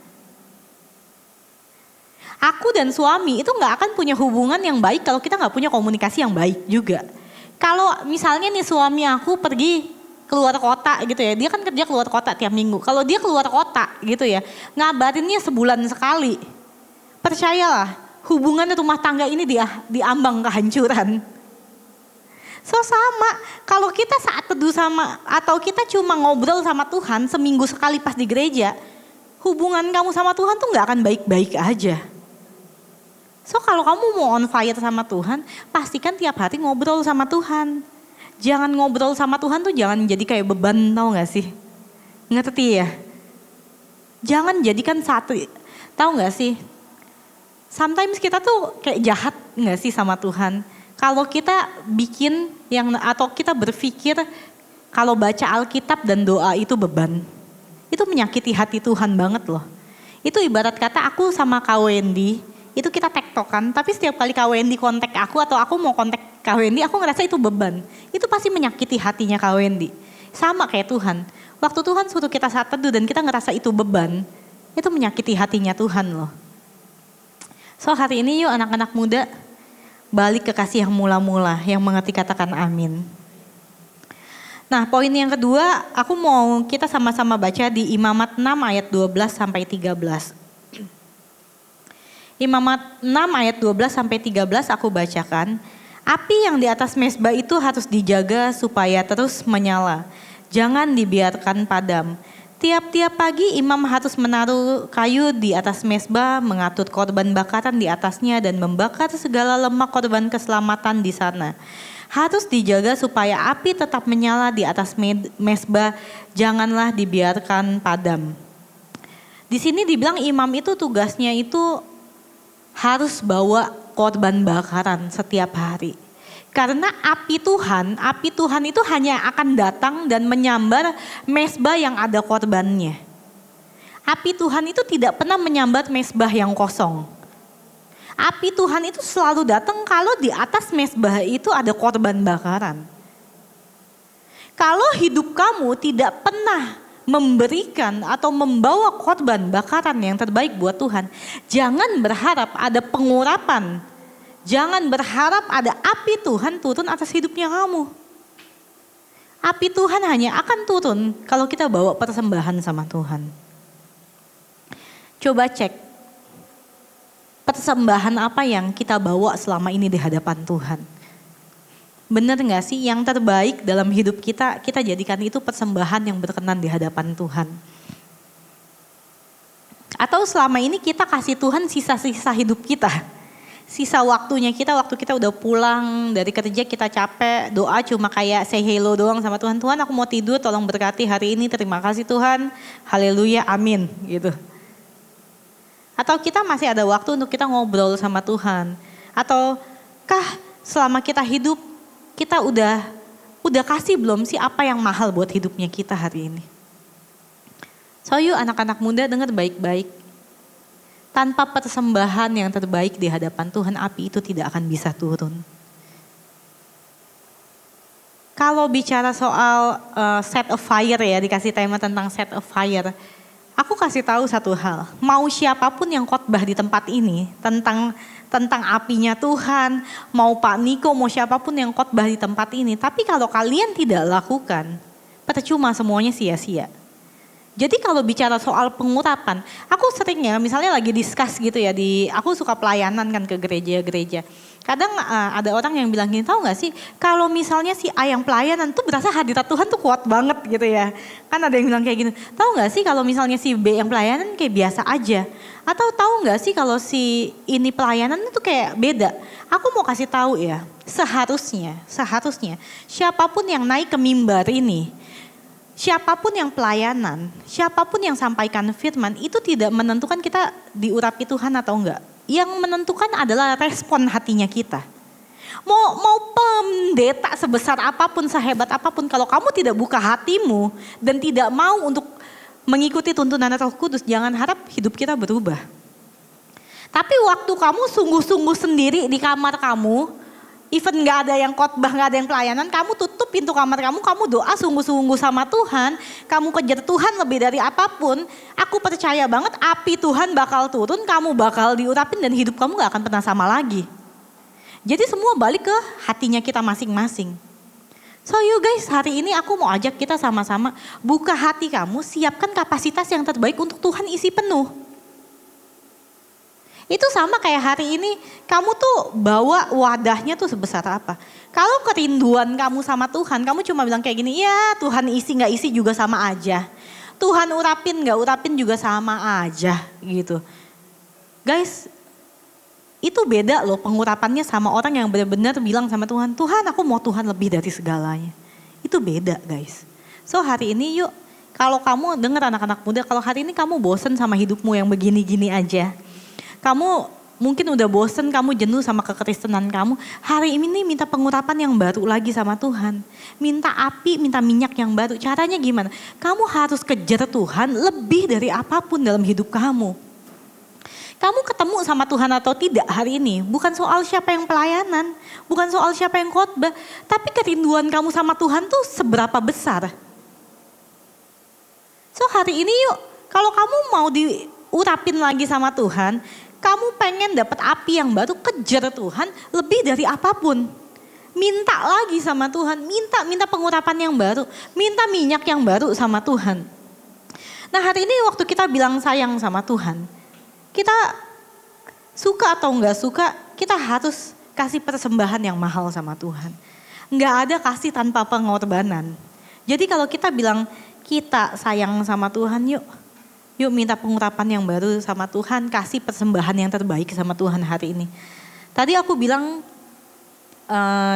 Aku dan suami itu gak akan punya hubungan yang baik kalau kita gak punya komunikasi yang baik juga. Kalau misalnya nih suami aku pergi keluar kota gitu ya. Dia kan kerja keluar kota tiap minggu. Kalau dia keluar kota gitu ya, ngabarinnya sebulan sekali. Percayalah, hubungan rumah tangga ini diambang kehancuran. So sama, kalau kita saat teduh sama atau kita cuma ngobrol sama Tuhan seminggu sekali pas di gereja, hubungan kamu sama Tuhan tuh gak akan baik-baik aja. So kalau kamu mau on fire sama Tuhan, pastikan tiap hari ngobrol sama Tuhan. Jangan ngobrol sama Tuhan tuh jangan jadi kayak beban, tau gak sih? Ngerti ya? Jangan jadikan satu, tau gak sih? Sometimes kita tuh kayak jahat gak sih sama Tuhan? Kalau kita bikin atau kita berpikir kalau baca Alkitab dan doa itu beban. Itu menyakiti hati Tuhan banget loh. Itu ibarat kata aku sama Kak Wendy, itu kita tektokan, tapi setiap kali Kak Wendy kontak aku atau aku mau kontak Kak Wendy, aku ngerasa itu beban. Itu pasti menyakiti hatinya Kak Wendy. Sama kayak Tuhan. Waktu Tuhan suruh kita saat teduh dan kita ngerasa itu beban, itu menyakiti hatinya Tuhan loh. So hari ini yuk anak-anak muda, balik ke kasih yang mula-mula, yang mengerti katakan amin. Nah poin yang kedua, aku mau kita sama-sama baca di Imamat 6 ayat 12 sampai 13. Imamat 6 ayat 12 sampai 13 aku bacakan. Api yang di atas mezbah itu harus dijaga supaya terus menyala. Jangan dibiarkan padam. Tiap-tiap pagi imam harus menaruh kayu di atas mezbah, mengatut korban bakaran di atasnya dan membakar segala lemak korban keselamatan di sana. Harus dijaga supaya api tetap menyala di atas mezbah, janganlah dibiarkan padam. Di sini dibilang imam itu tugasnya itu harus bawa korban bakaran setiap hari. Karena api Tuhan itu hanya akan datang dan menyambar mezbah yang ada korbannya. Api Tuhan itu tidak pernah menyambar mezbah yang kosong. Api Tuhan itu selalu datang kalau di atas mezbah itu ada korban bakaran. Kalau hidup kamu tidak pernah memberikan atau membawa korban bakaran yang terbaik buat Tuhan, jangan berharap ada pengurapan. Jangan berharap ada api Tuhan turun atas hidupnya kamu. Api Tuhan hanya akan turun kalau kita bawa persembahan sama Tuhan. Coba cek, persembahan apa yang kita bawa selama ini di hadapan Tuhan. Benar gak sih yang terbaik dalam hidup kita, kita jadikan itu persembahan yang berkenan di hadapan Tuhan. Atau selama ini kita kasih Tuhan sisa-sisa hidup kita. Sisa waktunya kita, waktu kita udah pulang dari kerja kita capek, doa cuma kayak say hello doang sama Tuhan. Tuhan aku mau tidur, tolong berkati hari ini, terima kasih Tuhan, haleluya, amin gitu. Atau kita masih ada waktu untuk kita ngobrol sama Tuhan. Atau selama kita hidup, kita udah kasih belum sih apa yang mahal buat hidupnya kita hari ini. So yuk anak-anak muda dengar baik-baik. Tanpa persembahan yang terbaik di hadapan Tuhan, api itu tidak akan bisa turun. Kalau bicara soal set of fire ya, dikasih tema tentang set of fire. Aku kasih tahu satu hal, mau siapapun yang khotbah di tempat ini tentang apinya Tuhan, mau Pak Niko, mau siapapun yang khotbah di tempat ini, tapi kalau kalian tidak lakukan, percuma semuanya sia-sia. Jadi kalau bicara soal pengurapan, aku sering ya misalnya lagi discuss gitu ya, aku suka pelayanan kan ke gereja-gereja. Kadang ada orang yang bilang gini, tahu gak sih kalau misalnya si A yang pelayanan tuh berasa hadirat Tuhan tuh kuat banget gitu ya. Kan ada yang bilang kayak gini, tahu gak sih kalau misalnya si B yang pelayanan kayak biasa aja. Atau tahu gak sih kalau si ini pelayanan itu kayak beda. Aku mau kasih tahu ya, seharusnya siapapun yang naik ke mimbar ini, siapapun yang pelayanan, siapapun yang sampaikan firman itu tidak menentukan kita diurapi Tuhan atau enggak. Yang menentukan adalah respon hatinya kita. Mau pendeta sebesar apapun, sehebat apapun, kalau kamu tidak buka hatimu dan tidak mau untuk mengikuti tuntunan Roh Kudus, jangan harap hidup kita berubah. Tapi waktu kamu sungguh-sungguh sendiri di kamar kamu, even gak ada yang khotbah, gak ada yang pelayanan, kamu tutup pintu kamar kamu doa sungguh-sungguh sama Tuhan, kamu kejar Tuhan lebih dari apapun, aku percaya banget api Tuhan bakal turun, kamu bakal diurapin dan hidup kamu gak akan pernah sama lagi. Jadi semua balik ke hatinya kita masing-masing. So you guys, hari ini aku mau ajak kita sama-sama buka hati kamu, siapkan kapasitas yang terbaik untuk Tuhan isi penuh. Itu sama kayak hari ini kamu tuh bawa wadahnya tuh sebesar apa. Kalau kerinduan kamu sama Tuhan, kamu cuma bilang kayak gini, ya Tuhan isi gak isi juga sama aja. Tuhan urapin gak urapin juga sama aja gitu. Guys, itu beda loh pengurapannya sama orang yang benar-benar bilang sama Tuhan, Tuhan aku mau Tuhan lebih dari segalanya. Itu beda guys. So hari ini yuk, kalau kamu dengar anak-anak muda, kalau hari ini kamu bosen sama hidupmu yang begini-gini aja. Kamu mungkin udah bosen, kamu jenuh sama kekristenan kamu. Hari ini minta pengurapan yang baru lagi sama Tuhan. Minta api, minta minyak yang baru. Caranya gimana? Kamu harus kejar Tuhan lebih dari apapun dalam hidup kamu. Kamu ketemu sama Tuhan atau tidak hari ini bukan soal siapa yang pelayanan, bukan soal siapa yang khotbah, tapi kerinduan kamu sama Tuhan tuh seberapa besar. So hari ini yuk, kalau kamu mau diurapin lagi sama Tuhan, kamu pengen dapat api yang baru, kejar Tuhan lebih dari apapun. Minta lagi sama Tuhan, minta pengurapan yang baru, minta minyak yang baru sama Tuhan. Nah hari ini waktu kita bilang sayang sama Tuhan, kita suka atau enggak suka, kita harus kasih persembahan yang mahal sama Tuhan. Enggak ada kasih tanpa pengorbanan. Jadi kalau kita bilang kita sayang sama Tuhan, yuk minta pengurapan yang baru sama Tuhan, kasih persembahan yang terbaik sama Tuhan hari ini. Tadi aku bilang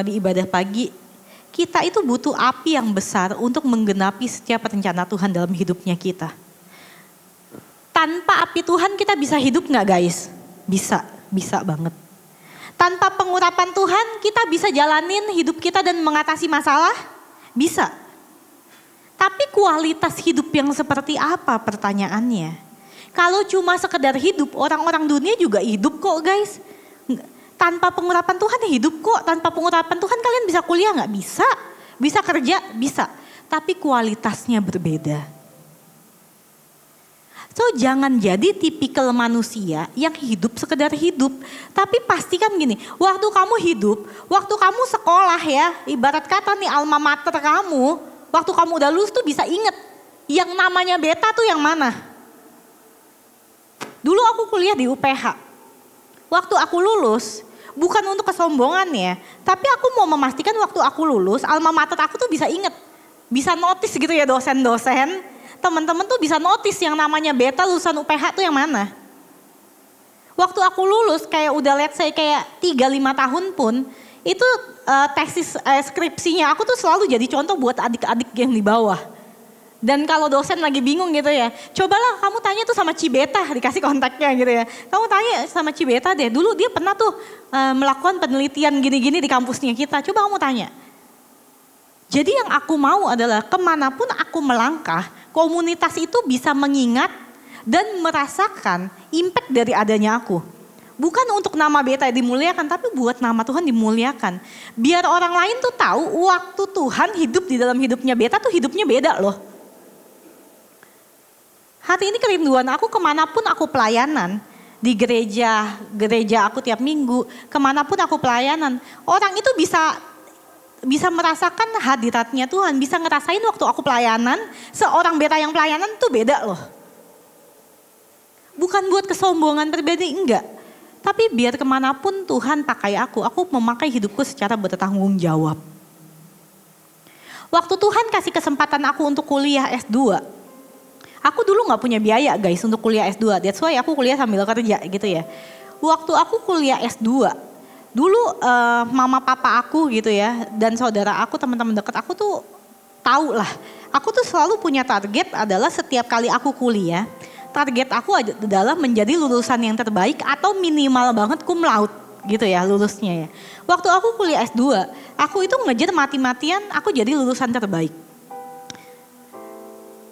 di ibadah pagi, kita itu butuh api yang besar untuk menggenapi setiap rencana Tuhan dalam hidupnya kita. Tanpa api Tuhan kita bisa hidup gak guys? Bisa banget. Tanpa pengurapan Tuhan kita bisa jalanin hidup kita dan mengatasi masalah? Bisa. Tapi kualitas hidup yang seperti apa pertanyaannya? Kalau cuma sekedar hidup, orang-orang dunia juga hidup kok guys. Tanpa pengurapan Tuhan hidup kok. Tanpa pengurapan Tuhan kalian bisa kuliah gak? Bisa. Bisa kerja? Bisa. Tapi kualitasnya berbeda. So jangan jadi tipikal manusia yang hidup sekedar hidup. Tapi pastikan gini, waktu kamu hidup, waktu kamu sekolah ya, ibarat kata nih alma mater kamu, waktu kamu udah lulus tuh bisa inget, yang namanya beta tuh yang mana? Dulu aku kuliah di UPH, waktu aku lulus, bukan untuk kesombongan ya, tapi aku mau memastikan waktu aku lulus, alma mater aku tuh bisa inget, bisa notice gitu ya dosen-dosen, teman-teman tuh bisa notice yang namanya beta lulusan UPH tuh yang mana. Waktu aku lulus kayak udah let's say kayak 3-5 tahun pun, itu tesis skripsinya aku tuh selalu jadi contoh buat adik-adik yang di bawah. Dan kalau dosen lagi bingung gitu ya, cobalah kamu tanya tuh sama Cibeta, dikasih kontaknya gitu ya. Kamu tanya sama Cibeta deh, dulu dia pernah tuh melakukan penelitian gini-gini di kampusnya kita, coba kamu tanya. Jadi yang aku mau adalah kemanapun aku melangkah, komunitas itu bisa mengingat dan merasakan impact dari adanya aku. Bukan untuk nama beta dimuliakan, tapi buat nama Tuhan dimuliakan. Biar orang lain tuh tahu waktu Tuhan hidup di dalam hidupnya beta tuh hidupnya beda loh. Hari ini kerinduan aku kemanapun aku pelayanan. Di gereja aku tiap minggu, kemanapun aku pelayanan. Orang itu bisa merasakan hadiratnya Tuhan, bisa ngerasain waktu aku pelayanan, seorang beta yang pelayanan tuh beda loh. Bukan buat kesombongan pribadi, enggak. Tapi biar kemanapun Tuhan pakai aku memakai hidupku secara bertanggung jawab. Waktu Tuhan kasih kesempatan aku untuk kuliah S2, aku dulu gak punya biaya guys untuk kuliah S2, that's why aku kuliah sambil kerja gitu ya. Waktu aku kuliah S2, dulu mama papa aku gitu ya dan saudara aku, teman-teman dekat aku tuh tahu lah. Aku tuh selalu punya target adalah setiap kali aku kuliah, target aku adalah menjadi lulusan yang terbaik atau minimal banget cum laude gitu ya lulusnya ya. Waktu aku kuliah S2, aku itu ngejar mati-matian aku jadi lulusan terbaik.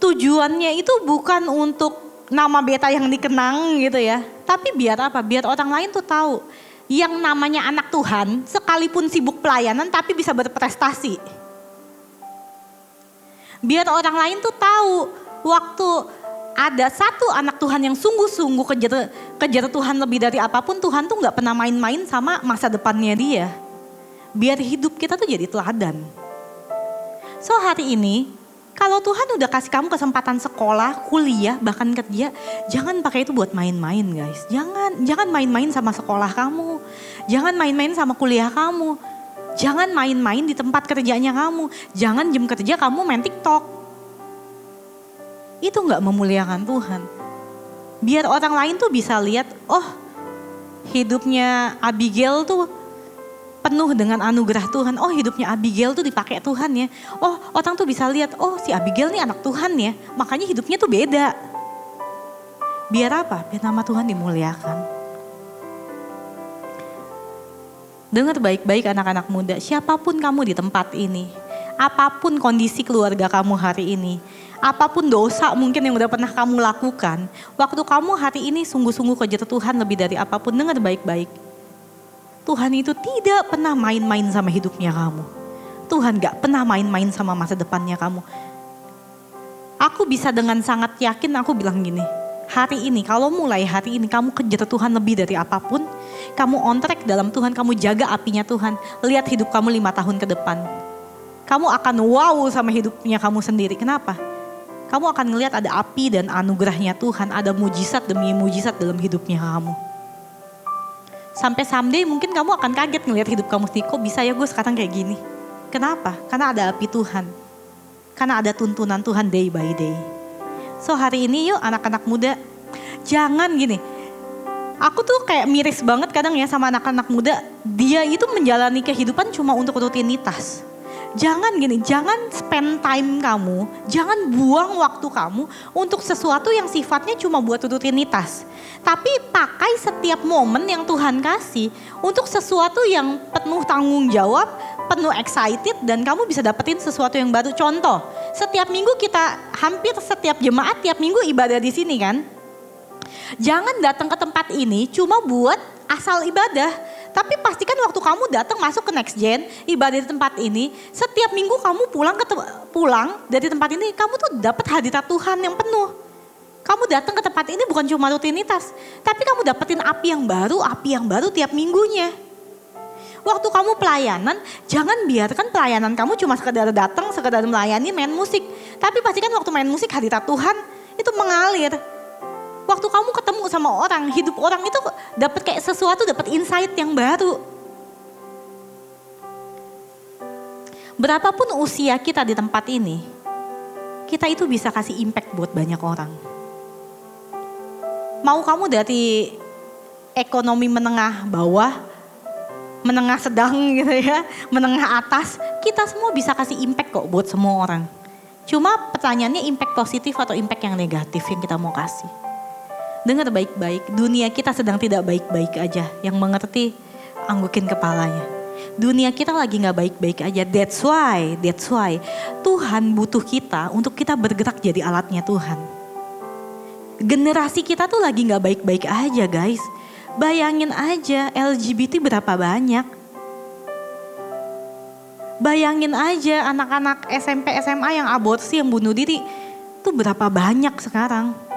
Tujuannya itu bukan untuk nama beta yang dikenang gitu ya, tapi biar apa? Biar orang lain tuh tahu. Yang namanya anak Tuhan sekalipun sibuk pelayanan tapi bisa berprestasi. Biar orang lain tuh tahu waktu ada satu anak Tuhan yang sungguh-sungguh kejar Tuhan lebih dari apapun, Tuhan tuh gak pernah main-main sama masa depannya dia. Biar hidup kita tuh jadi teladan. So hari ini, kalau Tuhan udah kasih kamu kesempatan sekolah, kuliah, bahkan kerja, jangan pakai itu buat main-main guys. Jangan main-main sama sekolah kamu. Jangan main-main sama kuliah kamu. Jangan main-main di tempat kerjanya kamu. Jangan jam kerja kamu main TikTok. Itu gak memuliakan Tuhan. Biar orang lain tuh bisa lihat, oh hidupnya Abigail tuh penuh dengan anugerah Tuhan. Oh hidupnya Abigail tuh dipakai Tuhan ya. Oh orang tuh bisa lihat, oh si Abigail nih anak Tuhan ya. Makanya hidupnya tuh beda. Biar apa? Biar nama Tuhan dimuliakan. Dengar baik-baik anak-anak muda, siapapun kamu di tempat ini. Apapun kondisi keluarga kamu hari ini. Apapun dosa mungkin yang udah pernah kamu lakukan. Waktu kamu hari ini sungguh-sungguh kejar Tuhan lebih dari apapun, dengar baik-baik. Tuhan itu tidak pernah main-main sama hidupnya kamu. Tuhan gak pernah main-main sama masa depannya kamu. Aku bisa dengan sangat yakin aku bilang gini. Hari ini, kalau mulai hari ini kamu kejar Tuhan lebih dari apapun. Kamu on track dalam Tuhan, kamu jaga apinya Tuhan. Lihat hidup kamu 5 tahun ke depan. Kamu akan wow sama hidupnya kamu sendiri. Kenapa? Kamu akan ngelihat ada api dan anugerahnya Tuhan. Ada mujizat demi mujizat dalam hidupnya kamu. Sampai someday mungkin kamu akan kaget ngelihat hidup kamu sendiri. Kok bisa ya gue sekarang kayak gini? Kenapa? Karena ada api Tuhan. Karena ada tuntunan Tuhan day by day. So hari ini yuk anak-anak muda. Jangan gini. Aku tuh kayak miris banget kadang ya sama anak-anak muda. Dia itu menjalani kehidupan cuma untuk rutinitas. Jangan gini, jangan spend time kamu, jangan buang waktu kamu untuk sesuatu yang sifatnya cuma buat rutinitas. Tapi pakai setiap momen yang Tuhan kasih untuk sesuatu yang penuh tanggung jawab, penuh excited dan kamu bisa dapetin sesuatu yang baru. Contoh, setiap minggu hampir setiap jemaat tiap minggu ibadah di sini kan. Jangan datang ke tempat ini cuma buat asal ibadah. Tapi pastikan waktu kamu datang masuk ke Next Gen, ibadah di tempat ini, setiap minggu kamu pulang dari tempat ini, kamu tuh dapat hadirat Tuhan yang penuh. Kamu datang ke tempat ini bukan cuma rutinitas, tapi kamu dapetin api yang baru tiap minggunya. Waktu kamu pelayanan, jangan biarkan pelayanan kamu cuma sekedar datang, sekedar melayani, main musik. Tapi pastikan waktu main musik hadirat Tuhan itu mengalir. Waktu kamu ketemu sama orang, hidup orang itu dapat kayak sesuatu, dapat insight yang baru. Berapapun usia kita di tempat ini, kita itu bisa kasih impact buat banyak orang. Mau kamu dari ekonomi menengah bawah, menengah sedang gitu ya, menengah atas, kita semua bisa kasih impact kok buat semua orang. Cuma pertanyaannya impact positif atau impact yang negatif yang kita mau kasih. Dengar baik-baik, dunia kita sedang tidak baik-baik aja. Yang mengerti, anggukin kepalanya. Dunia kita lagi gak baik-baik aja. That's why Tuhan butuh kita untuk kita bergerak jadi alatnya Tuhan. Generasi kita tuh lagi gak baik-baik aja guys. Bayangin aja LGBT berapa banyak. Bayangin aja anak-anak SMP, SMA yang aborsi, yang bunuh diri. Itu berapa banyak sekarang.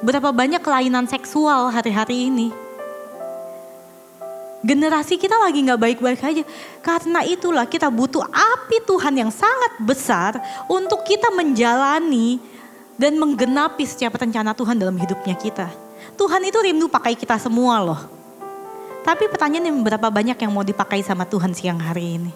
Berapa banyak kelainan seksual hari-hari ini. Generasi kita lagi gak baik-baik aja. Karena itulah kita butuh api Tuhan yang sangat besar untuk kita menjalani dan menggenapi setiap rencana Tuhan dalam hidupnya kita. Tuhan itu rindu pakai kita semua loh. Tapi pertanyaannya berapa banyak yang mau dipakai sama Tuhan siang hari ini?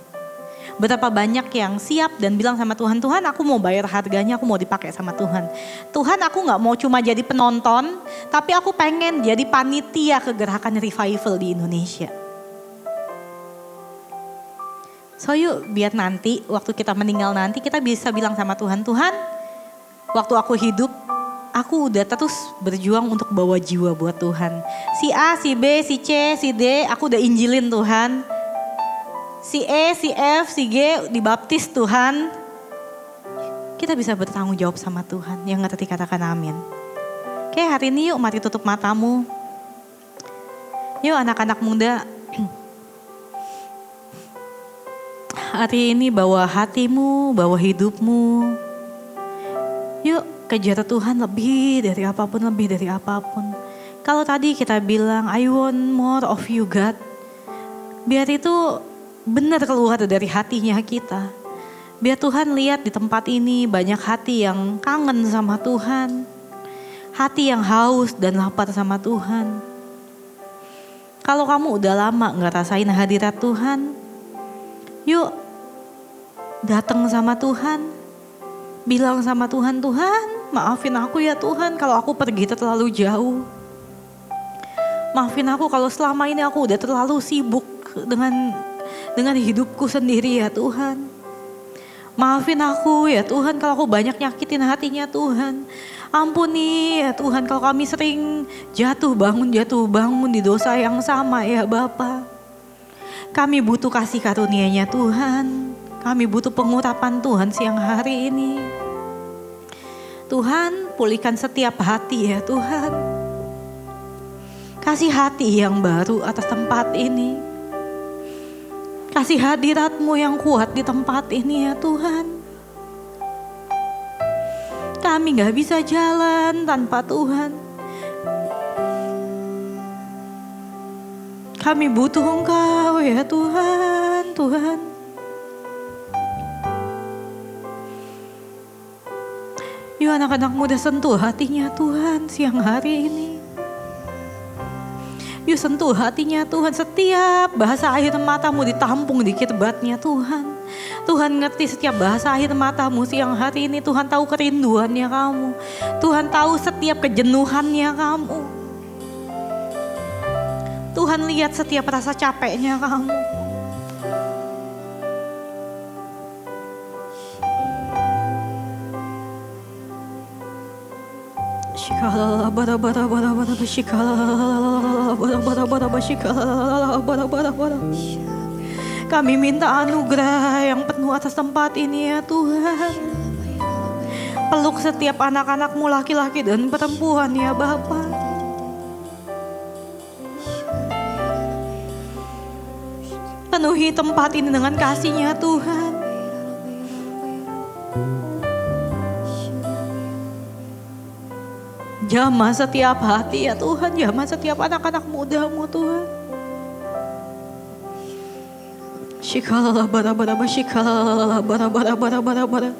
Berapa banyak yang siap dan bilang sama Tuhan, Tuhan aku mau bayar harganya, aku mau dipakai sama Tuhan. Tuhan aku gak mau cuma jadi penonton, tapi aku pengen jadi panitia kegerakan revival di Indonesia. So yuk biar nanti waktu kita meninggal nanti kita bisa bilang sama Tuhan, Tuhan waktu aku hidup aku udah terus berjuang untuk bawa jiwa buat Tuhan. Si A, si B, si C, si D aku udah injilin Tuhan. Si E, si F, si G dibaptis Tuhan. Kita bisa bertanggung jawab sama Tuhan. Yang ngerti katakan amin. Oke hari ini yuk mari tutup matamu. Yuk anak-anak muda. Hari ini bawa hatimu, bawa hidupmu. Yuk kejar Tuhan lebih dari apapun. Kalau tadi kita bilang I want more of you God. Biar itu benar keluar dari hatinya kita. Biar Tuhan lihat di tempat ini banyak hati yang kangen sama Tuhan. Hati yang haus dan lapar sama Tuhan. Kalau kamu udah lama gak rasain hadirat Tuhan, yuk datang sama Tuhan. Bilang sama Tuhan, Tuhan maafin aku ya Tuhan kalau aku pergi terlalu jauh. Maafin aku kalau selama ini aku udah terlalu sibuk dengan hidupku sendiri ya Tuhan. Maafin aku ya Tuhan kalau aku banyak nyakitin hatinya Tuhan. Ampuni ya Tuhan kalau kami sering jatuh bangun di dosa yang sama ya Bapa. Kami butuh kasih karunia-Nya Tuhan. Kami butuh pengurapan Tuhan siang hari ini. Tuhan pulihkan setiap hati ya Tuhan. Kasih hati yang baru atas tempat ini. Kasih hadirat-Mu yang kuat di tempat ini ya Tuhan. Kami gak bisa jalan tanpa Tuhan. Kami butuh Engkau ya Tuhan, Tuhan. Yuk anak-anak muda sentuh hatinya Tuhan siang hari ini. Yuk sentuh hatinya Tuhan, setiap bahasa air matamu ditampung di kirbatnya Tuhan. Tuhan ngerti setiap bahasa air matamu siang hari ini. Tuhan tahu kerinduannya kamu. Tuhan tahu setiap kejenuhannya kamu. Tuhan lihat setiap rasa capeknya kamu. Shikala bara bara bara bara shikala bara bara bara shikala bara bara bara. Kami minta anugerah yang penuh atas tempat ini ya Tuhan. Peluk setiap anak-anak-Mu laki-laki dan perempuan ya Bapa. Penuhi tempat ini dengan kasih-Nya Tuhan. Jamah setiap hati ya Tuhan, jamah setiap anak-anak muda-Mu Tuhan. Shikala bara bara bara shikala bara bara bara bara bara.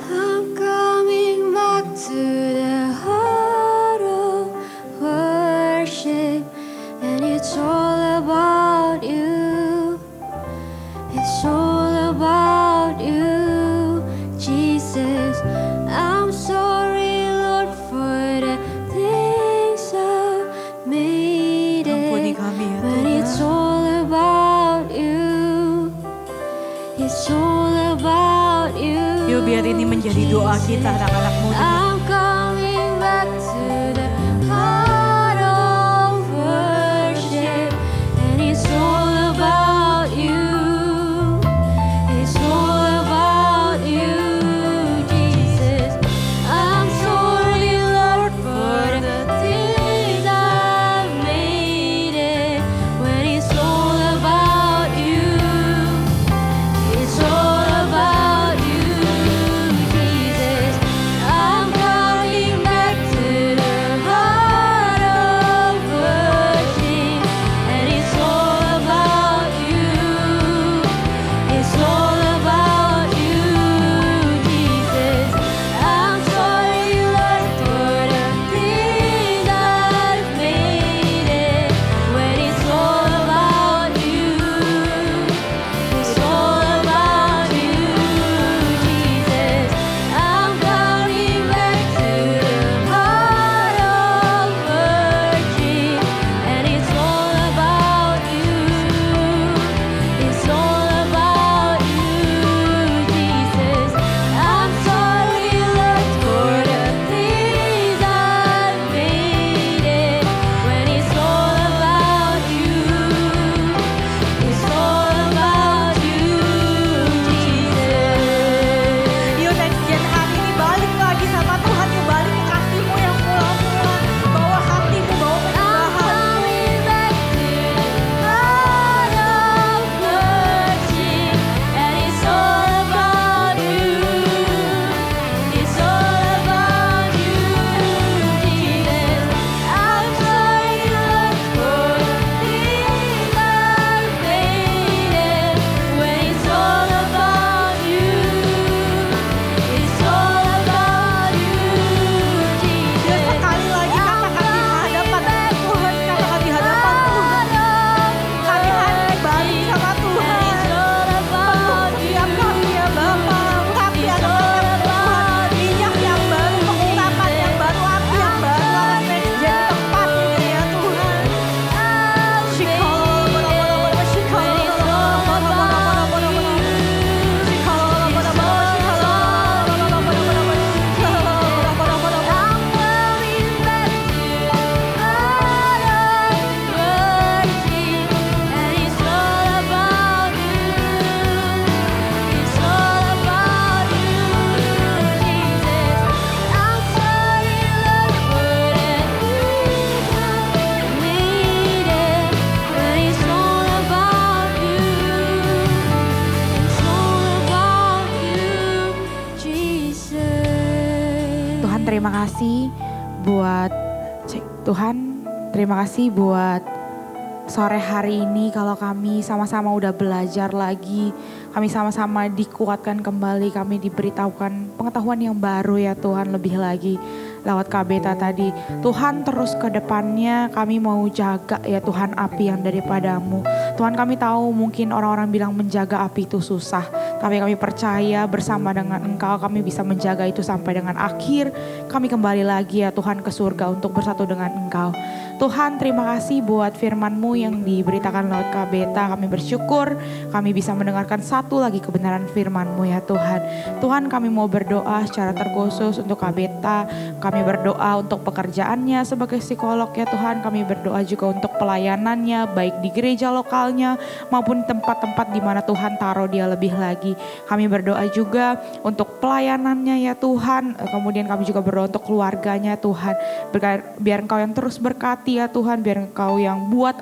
I'm coming back to the heart of worship, and it's all about you. It's all about you, Jesus. I'm sorry, Lord, for the things I've made Ampuni it. kami ya But it's Tuhan. all about you. It's all about you. Yuk biar ini menjadi doa kita anak-anak muda. I'm coming back to the heart of worship, and it's all about you. It's all about you, Jesus. I'm sorry, Lord, for the things I've made it. When it's all about you, it's all about you, Jesus. I'm coming terima kasih buat Tuhan, terima kasih buat sore hari ini kalau kami sama-sama udah belajar lagi, kami sama-sama dikuatkan kembali, kami diberitahukan pengetahuan yang baru ya Tuhan lebih lagi lewat KBTA tadi. Tuhan terus ke depannya kami mau jaga ya Tuhan api yang daripadamu. Tuhan kami tahu mungkin orang-orang bilang menjaga api itu susah, tapi kami percaya bersama dengan Engkau kami bisa menjaga itu sampai dengan akhir. Kami kembali lagi ya Tuhan ke surga untuk bersatu dengan Engkau. Tuhan terima kasih buat firman-Mu yang diberitakan lewat KBTA. Kami bersyukur kami bisa mendengarkan satu lagi kebenaran firman-Mu ya Tuhan. Tuhan kami mau berdoa secara terkhusus untuk KBTA. Kami berdoa untuk pekerjaannya sebagai psikolog ya Tuhan. Kami berdoa juga untuk pelayanannya baik di gereja lokalnya maupun tempat-tempat di mana Tuhan taruh dia lebih lagi. Kami berdoa juga untuk pelayanannya ya Tuhan. Kemudian kami juga berdoa untuk keluarganya Tuhan. Biar Engkau yang terus berkati ya Tuhan, biar Engkau yang buat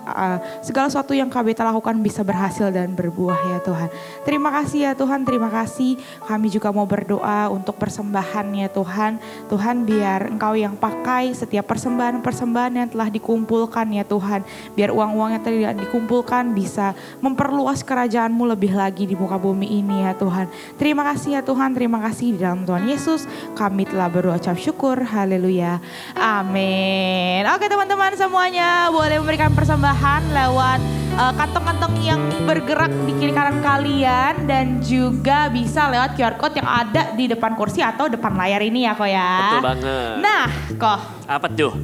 segala sesuatu yang KBTA lakukan bisa berhasil dan berbuah ya Tuhan. Terima kasih ya Tuhan, terima kasih. Kami juga mau berdoa untuk persembahan ya Tuhan. Tuhan biar Engkau yang pakai setiap persembahan-persembahan yang telah dikumpulkan ya Tuhan. Biar uang-uang yang telah dikumpulkan bisa memperluas kerajaan-Mu lebih lagi di muka bumi ini ya Tuhan. Terima kasih ya Tuhan, terima kasih di dalam Tuhan Yesus. Kami telah berdoa ucap syukur, haleluya, amin. Oke teman-teman semuanya boleh memberikan persembahan lewat kantong-kantong yang bergerak di kiri kanan kalian dan juga bisa lewat QR code yang ada di depan kursi atau depan layar ini ya Ko ya. Betul banget. Nah Ko. Apa tuh?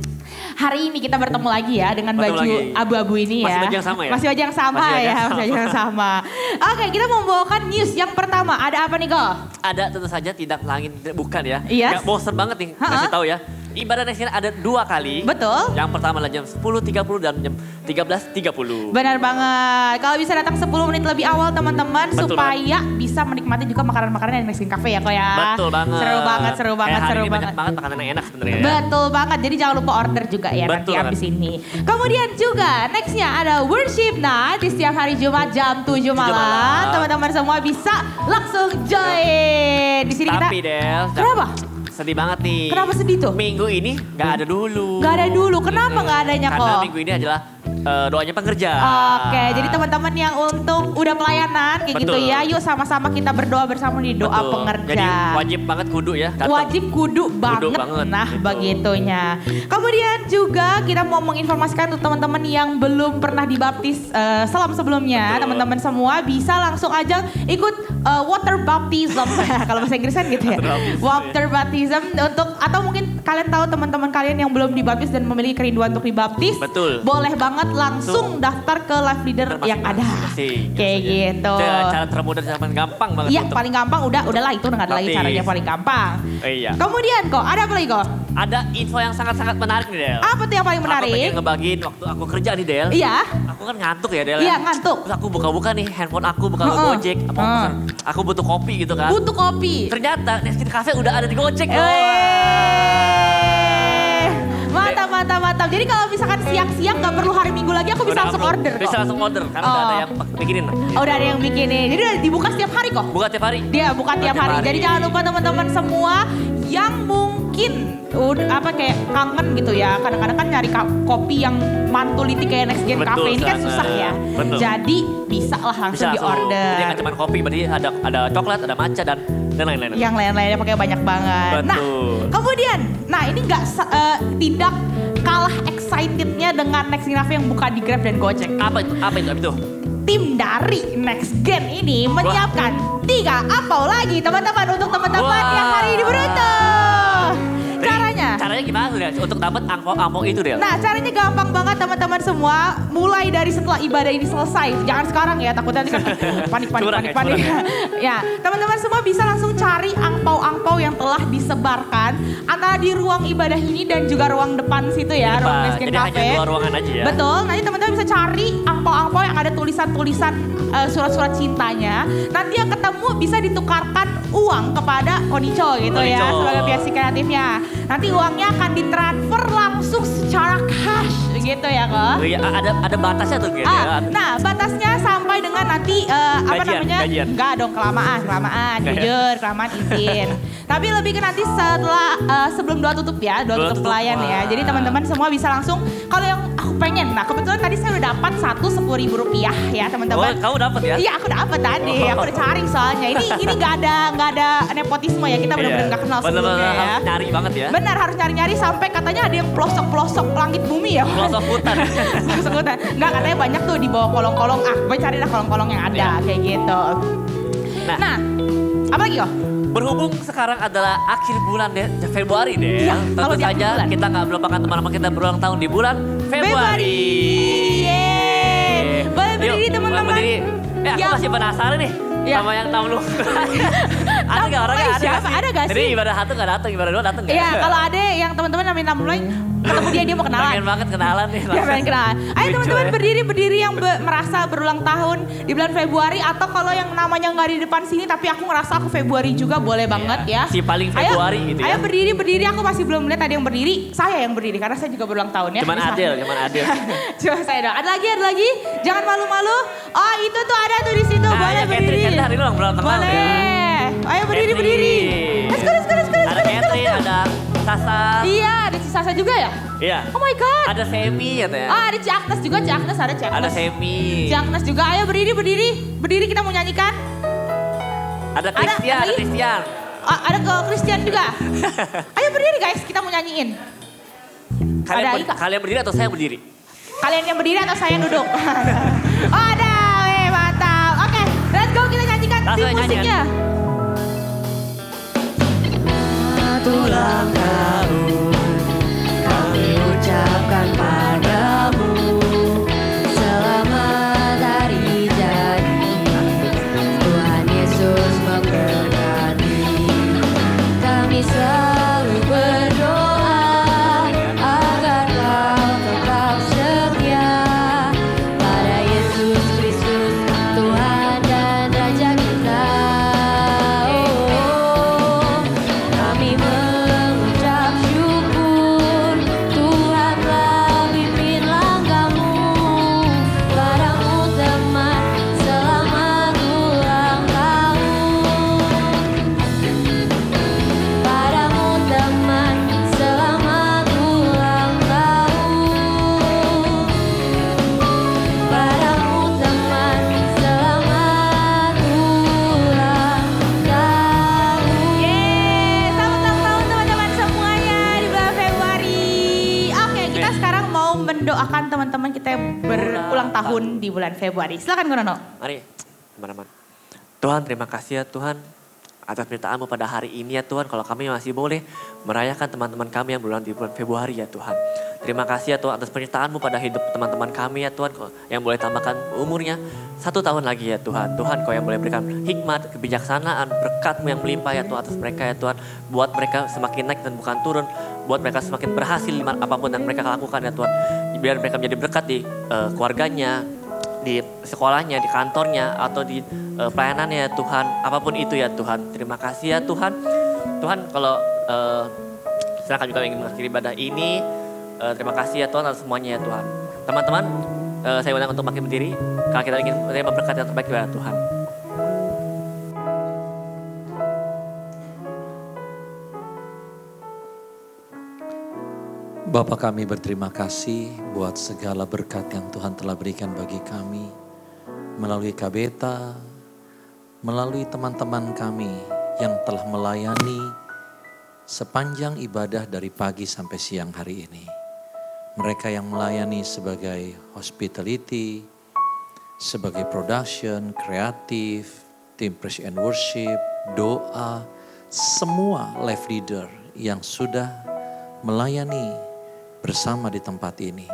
Hari ini kita bertemu lagi ya dengan baju abu-abu ini ya. Masih baju yang sama ya? Masih baju yang sama ya, masih baju yang sama. Oke, kita membawakan news yang pertama. Ada apa nih Ko? Ada tentu saja tidak langit bukan ya. Yes. Gak bosan banget nih kasih tahu ya. Ibadah next year ada 2 kali. Betul. Yang pertama adalah jam 10.30 dan jam 13.30. Benar banget. Kalau bisa datang 10 menit lebih awal teman-teman Betul supaya bisa menikmati juga makanan-makanan dari Mexican Cafe ya Ko ya. Betul banget. Seru banget, seru banget, hari seru ini banget. banyak banget makanan yang enak sebenarnya ya. Betul banget. Jadi jangan lupa order juga ya nanti Betul. abis ini. Kemudian juga nextnya ada worship night di setiap hari Jumat jam 7 malam. Teman-teman semua bisa langsung join. Di sini kita. Tapi Del. Kenapa? Sedih banget nih. Kenapa sedih tuh? Minggu ini gak ada dulu. Gak ada dulu. Kenapa gak adanya kok? Karena minggu ini adalah doanya pengerja. Oke, jadi teman-teman yang untuk udah pelayanan kayak gitu Betul. ya, yuk sama-sama kita berdoa bersama di doa Betul. pengerja. Jadi wajib banget kudu ya. datang. Wajib kudu banget. Nah, gitu. begitunya. Kemudian juga kita mau menginformasikan untuk teman-teman yang belum pernah dibaptis sebelumnya, Betul. teman-teman semua bisa langsung aja ikut water baptism. Kalau bahasa Inggris kan gitu ya. Water baptism untuk atau mungkin kalian tahu teman-teman kalian yang belum dibaptis dan memiliki kerinduan untuk dibaptis, Betul. boleh banget langsung daftar ke life leader yang ada. Kayak gitu. Cara termudah dan paling gampang banget. Iya, untuk- paling gampang udahlah itu nggak ada lagi Baptis. caranya paling gampang. Iya. Kemudian kok ada apa lagi kok? Ada info yang sangat-sangat menarik nih Del. Apa tuh yang paling Aku menarik? pengen ngebagiin waktu aku kerja nih Del. Iya. Aku kan ngantuk ya Del. Iya, ya. ngantuk. Terus aku buka-buka nih handphone aku, buka Heeh. Gojek. Aku butuh kopi gitu kan. Butuh kopi. Ternyata Neskin Cafe udah ada di Gojek. Mantap, mantap, mantap. Jadi kalau misalkan siang-siang nggak perlu hari Minggu lagi, aku bisa langsung order kok. Bisa langsung order karena udah ada yang bikinin. Oh, udah ada yang bikinin. Jadi udah dibuka setiap hari kok. Buka tiap hari. Dia buka tiap hari. Jadi jangan lupa teman-teman semua yang mungkin apa kayak kangen gitu ya. Kadang-kadang kan nyari kopi yang mantuliti kayak Next Gen Betul, Cafe ini kan sangat. susah ya. Betul. Jadi bisa lah langsung Bisa di order. Jadi nggak cuma kopi, berarti ada coklat, ada matcha dan lain-lain. Yang lain-lainnya pakai banyak banget. Betul. Nah, kemudian, ini nggak tidak kalah excitednya dengan Next Gen Cafe yang buka di Grab dan Gojek. Apa itu? Apa itu? Tim dari Next Gen ini menyiapkan 3 ampau lagi teman-teman untuk teman-teman Wah. yang hari ini beruntung. Caranya? Caranya gimana tuh Del? Untuk dapat angpau itu Del? Nah, caranya gampang banget teman-teman semua. Mulai dari setelah ibadah ini selesai. Jangan sekarang ya, takutnya nanti kan panik. Curang ya. Ya, teman-teman semua bisa langsung cari angpau-angpau yang telah disebarkan antara di ruang ibadah ini dan juga ruang depan situ ya, Depan. ruang Next Gen Jadi Cafe. hanya 2 ruangan aja ya? Betul, nanti teman-teman bisa cari angpau-angpau yang ada tulisan-tulisan surat-surat cintanya. Nanti yang ketemu bisa ditukarkan uang kepada Konicho gitu ya, Konicho. sebagai pihak kreatifnya. Nanti uangnya akan ditransfer langsung secara cash gitu ya kok. Oh iya, ada batasnya tuh gitu ya? Nah, batasnya sampai sampai dengan nanti Gajian. Enggak dong, kelamaan, jujur, kelamaan izin. Tapi lebih ke nanti setelah sebelum doa tutup ya, doa tutup pelayan ya. Jadi teman-teman semua bisa langsung, kalau yang aku pengen, nah kebetulan tadi saya udah dapat satu 10.000 rupiah ya teman-teman. Kamu dapat ya? Iya, aku dapat tadi. Aku udah cari soalnya. Ini nggak ada nepotisme ya. Kita benar-benar nggak kenal sebelumnya ya. Harus nyari banget ya. Benar, harus nyari-nyari sampai katanya ada yang pelosok-pelosok langit bumi ya. Pelosok hutan. Pelosok hutan. Nggak, katanya banyak tuh di bawah kolong-kolong. Gue cari dah kolong-kolong yang ada kayak gitu. Nah, apa lagi kok? Berhubung sekarang adalah akhir bulan Februari deh. Iya, kalau Tentu di akhir saja bulan. kita nggak melupakan teman-teman kita berulang tahun di bulan Februari. Yeay. Boleh berdiri Yuk, teman-teman. berdiri. Aku Yang- masih penasaran nih Ya. sama yang tahun lu. Ada nggak orangnya? Mulai Ada siapa? nggak sih? Ada nggak Jadi sih? ibadah satu nggak datang, ibadah dua datang nggak? Iya, kalau ada yang teman-teman namanya mulai ketemu dia mau kenalan. Pengen banget kenalan nih. Ya pengen kenalan. Ayo Lucu teman-teman ya. berdiri yang merasa berulang tahun di bulan Februari, atau kalau yang namanya nggak di depan sini tapi aku ngerasa aku Februari juga boleh banget ya. Si paling Februari gitu ya. Ayo berdiri, aku masih belum lihat ada yang berdiri. Saya yang berdiri karena saya juga berulang tahun ya. Cuman Bisa. Adel. Cuma saya doang. Ada lagi. Jangan malu-malu. Oh itu tuh ada tuh di situ. Nah, Boleh ya berdiri. Catherine kan hari lu berulang tahun Boleh. ya. Ayo berdiri. Catherine. Let's go. Ada Catherine, ada Sasa. Iya, ada si Sasa juga ya? Iya. Oh my god. Ada Semi katanya. Ah, ada Ci Agnes juga, ada Ci Ada Agnes. Semi. Ci Agnes juga. Ayo berdiri kita mau nyanyikan. Ada Christian, ada ada lagi? Christian. Ada ke Christian juga. Ayo berdiri guys, kita mau nyanyiin. Ada Ika. Kalian berdiri atau saya berdiri? Kalian yang berdiri atau saya yang duduk? Oh ada, mantap. Oke, let's go kita nyanyikan Langsung tim nyanyian. musiknya. Ulang tahun kami ucapkan padamu selamat hari jadi. Tuhan Yesus memberkati. Kami selalu berdoa agar kau tetap setia pada Yesus Kristus Tuhan dan Raja kita. Kami mengucap syukur Tuhan telah pimpin langkahmu. Padamu teman selamat ulang tahun. Padamu teman selamat ulang tahun. Padamu teman selamat ulang tahun. Yeay, selamat ulang tahun teman-teman semuanya di bulan Februari. Oke, kita sekarang mau mendoakan teman-teman kita yang berulang tahun di bulan Februari. Silakan Gunono. Mari, teman-teman. Tuhan, terima kasih ya Tuhan atas perintahmu pada hari ini ya Tuhan. Kalau kami masih boleh merayakan teman-teman kami yang berulang di bulan Februari ya Tuhan. Terima kasih ya Tuhan atas perintahmu pada hidup teman-teman kami ya Tuhan. Yang boleh tambahkan umurnya 1 tahun lagi ya Tuhan. Tuhan kau yang boleh berikan hikmat, kebijaksanaan, berkat-Mu yang melimpah ya Tuhan atas mereka ya Tuhan. Buat mereka semakin naik dan bukan turun. Buat mereka semakin berhasil apapun yang mereka lakukan ya Tuhan. Biar mereka menjadi berkat di keluarganya, di sekolahnya, di kantornya, atau di pelayanannya ya Tuhan. Apapun itu ya Tuhan. Terima kasih ya Tuhan. Tuhan kalau silakan juga ingin mengakhiri ibadah ini. Terima kasih ya Tuhan atas semuanya ya Tuhan. Teman-teman, saya undang untuk makin berdiri. Kalau kita ingin menerima berkat yang terbaik dari Tuhan. Bapa kami berterima kasih buat segala berkat yang Tuhan telah berikan bagi kami. Melalui KBTA, melalui teman-teman kami yang telah melayani sepanjang ibadah dari pagi sampai siang hari ini. Mereka yang melayani sebagai hospitality, sebagai production, kreatif, tim praise and worship, doa, semua life leader yang sudah melayani bersama di tempat ini.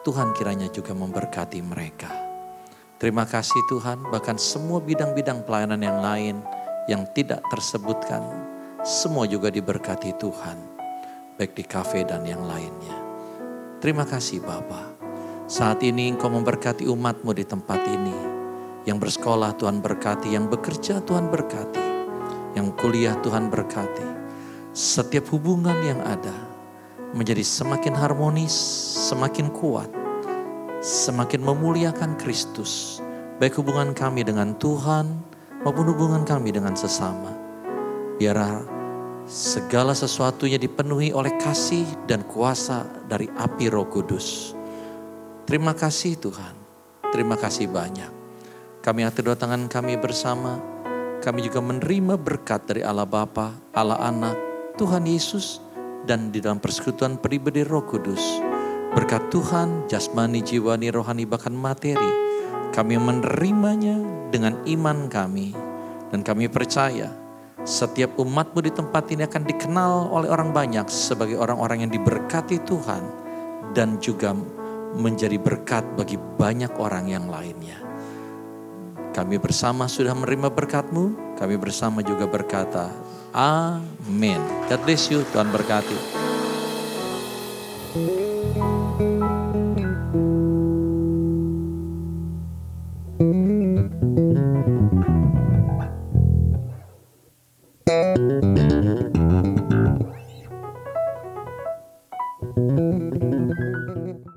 Tuhan kiranya juga memberkati mereka. Terima kasih Tuhan, bahkan semua bidang-bidang pelayanan yang lain yang tidak tersebutkan, semua juga diberkati Tuhan, baik di kafe dan yang lainnya. Terima kasih Bapa. Saat ini Engkau memberkati umat-Mu di tempat ini. Yang bersekolah Tuhan berkati, yang bekerja Tuhan berkati, yang kuliah Tuhan berkati. Setiap hubungan yang ada menjadi semakin harmonis, semakin kuat, semakin memuliakan Kristus baik hubungan kami dengan Tuhan maupun hubungan kami dengan sesama. Biar segala sesuatunya dipenuhi oleh kasih dan kuasa dari api Roh Kudus. Terima kasih Tuhan, terima kasih banyak. Kami atur dua tangan kami bersama, kami juga menerima berkat dari Allah Bapa, Allah Anak, Tuhan Yesus, dan di dalam persekutuan pribadi Roh Kudus. Berkat Tuhan, jasmani, jiwani, rohani, bahkan materi, kami menerimanya dengan iman kami. Dan kami percaya setiap umatmu di tempat ini akan dikenal oleh orang banyak sebagai orang-orang yang diberkati Tuhan. Dan juga menjadi berkat bagi banyak orang yang lainnya. Kami bersama sudah menerima berkat-Mu, kami bersama juga berkata, amin. God bless you, Tuhan berkati.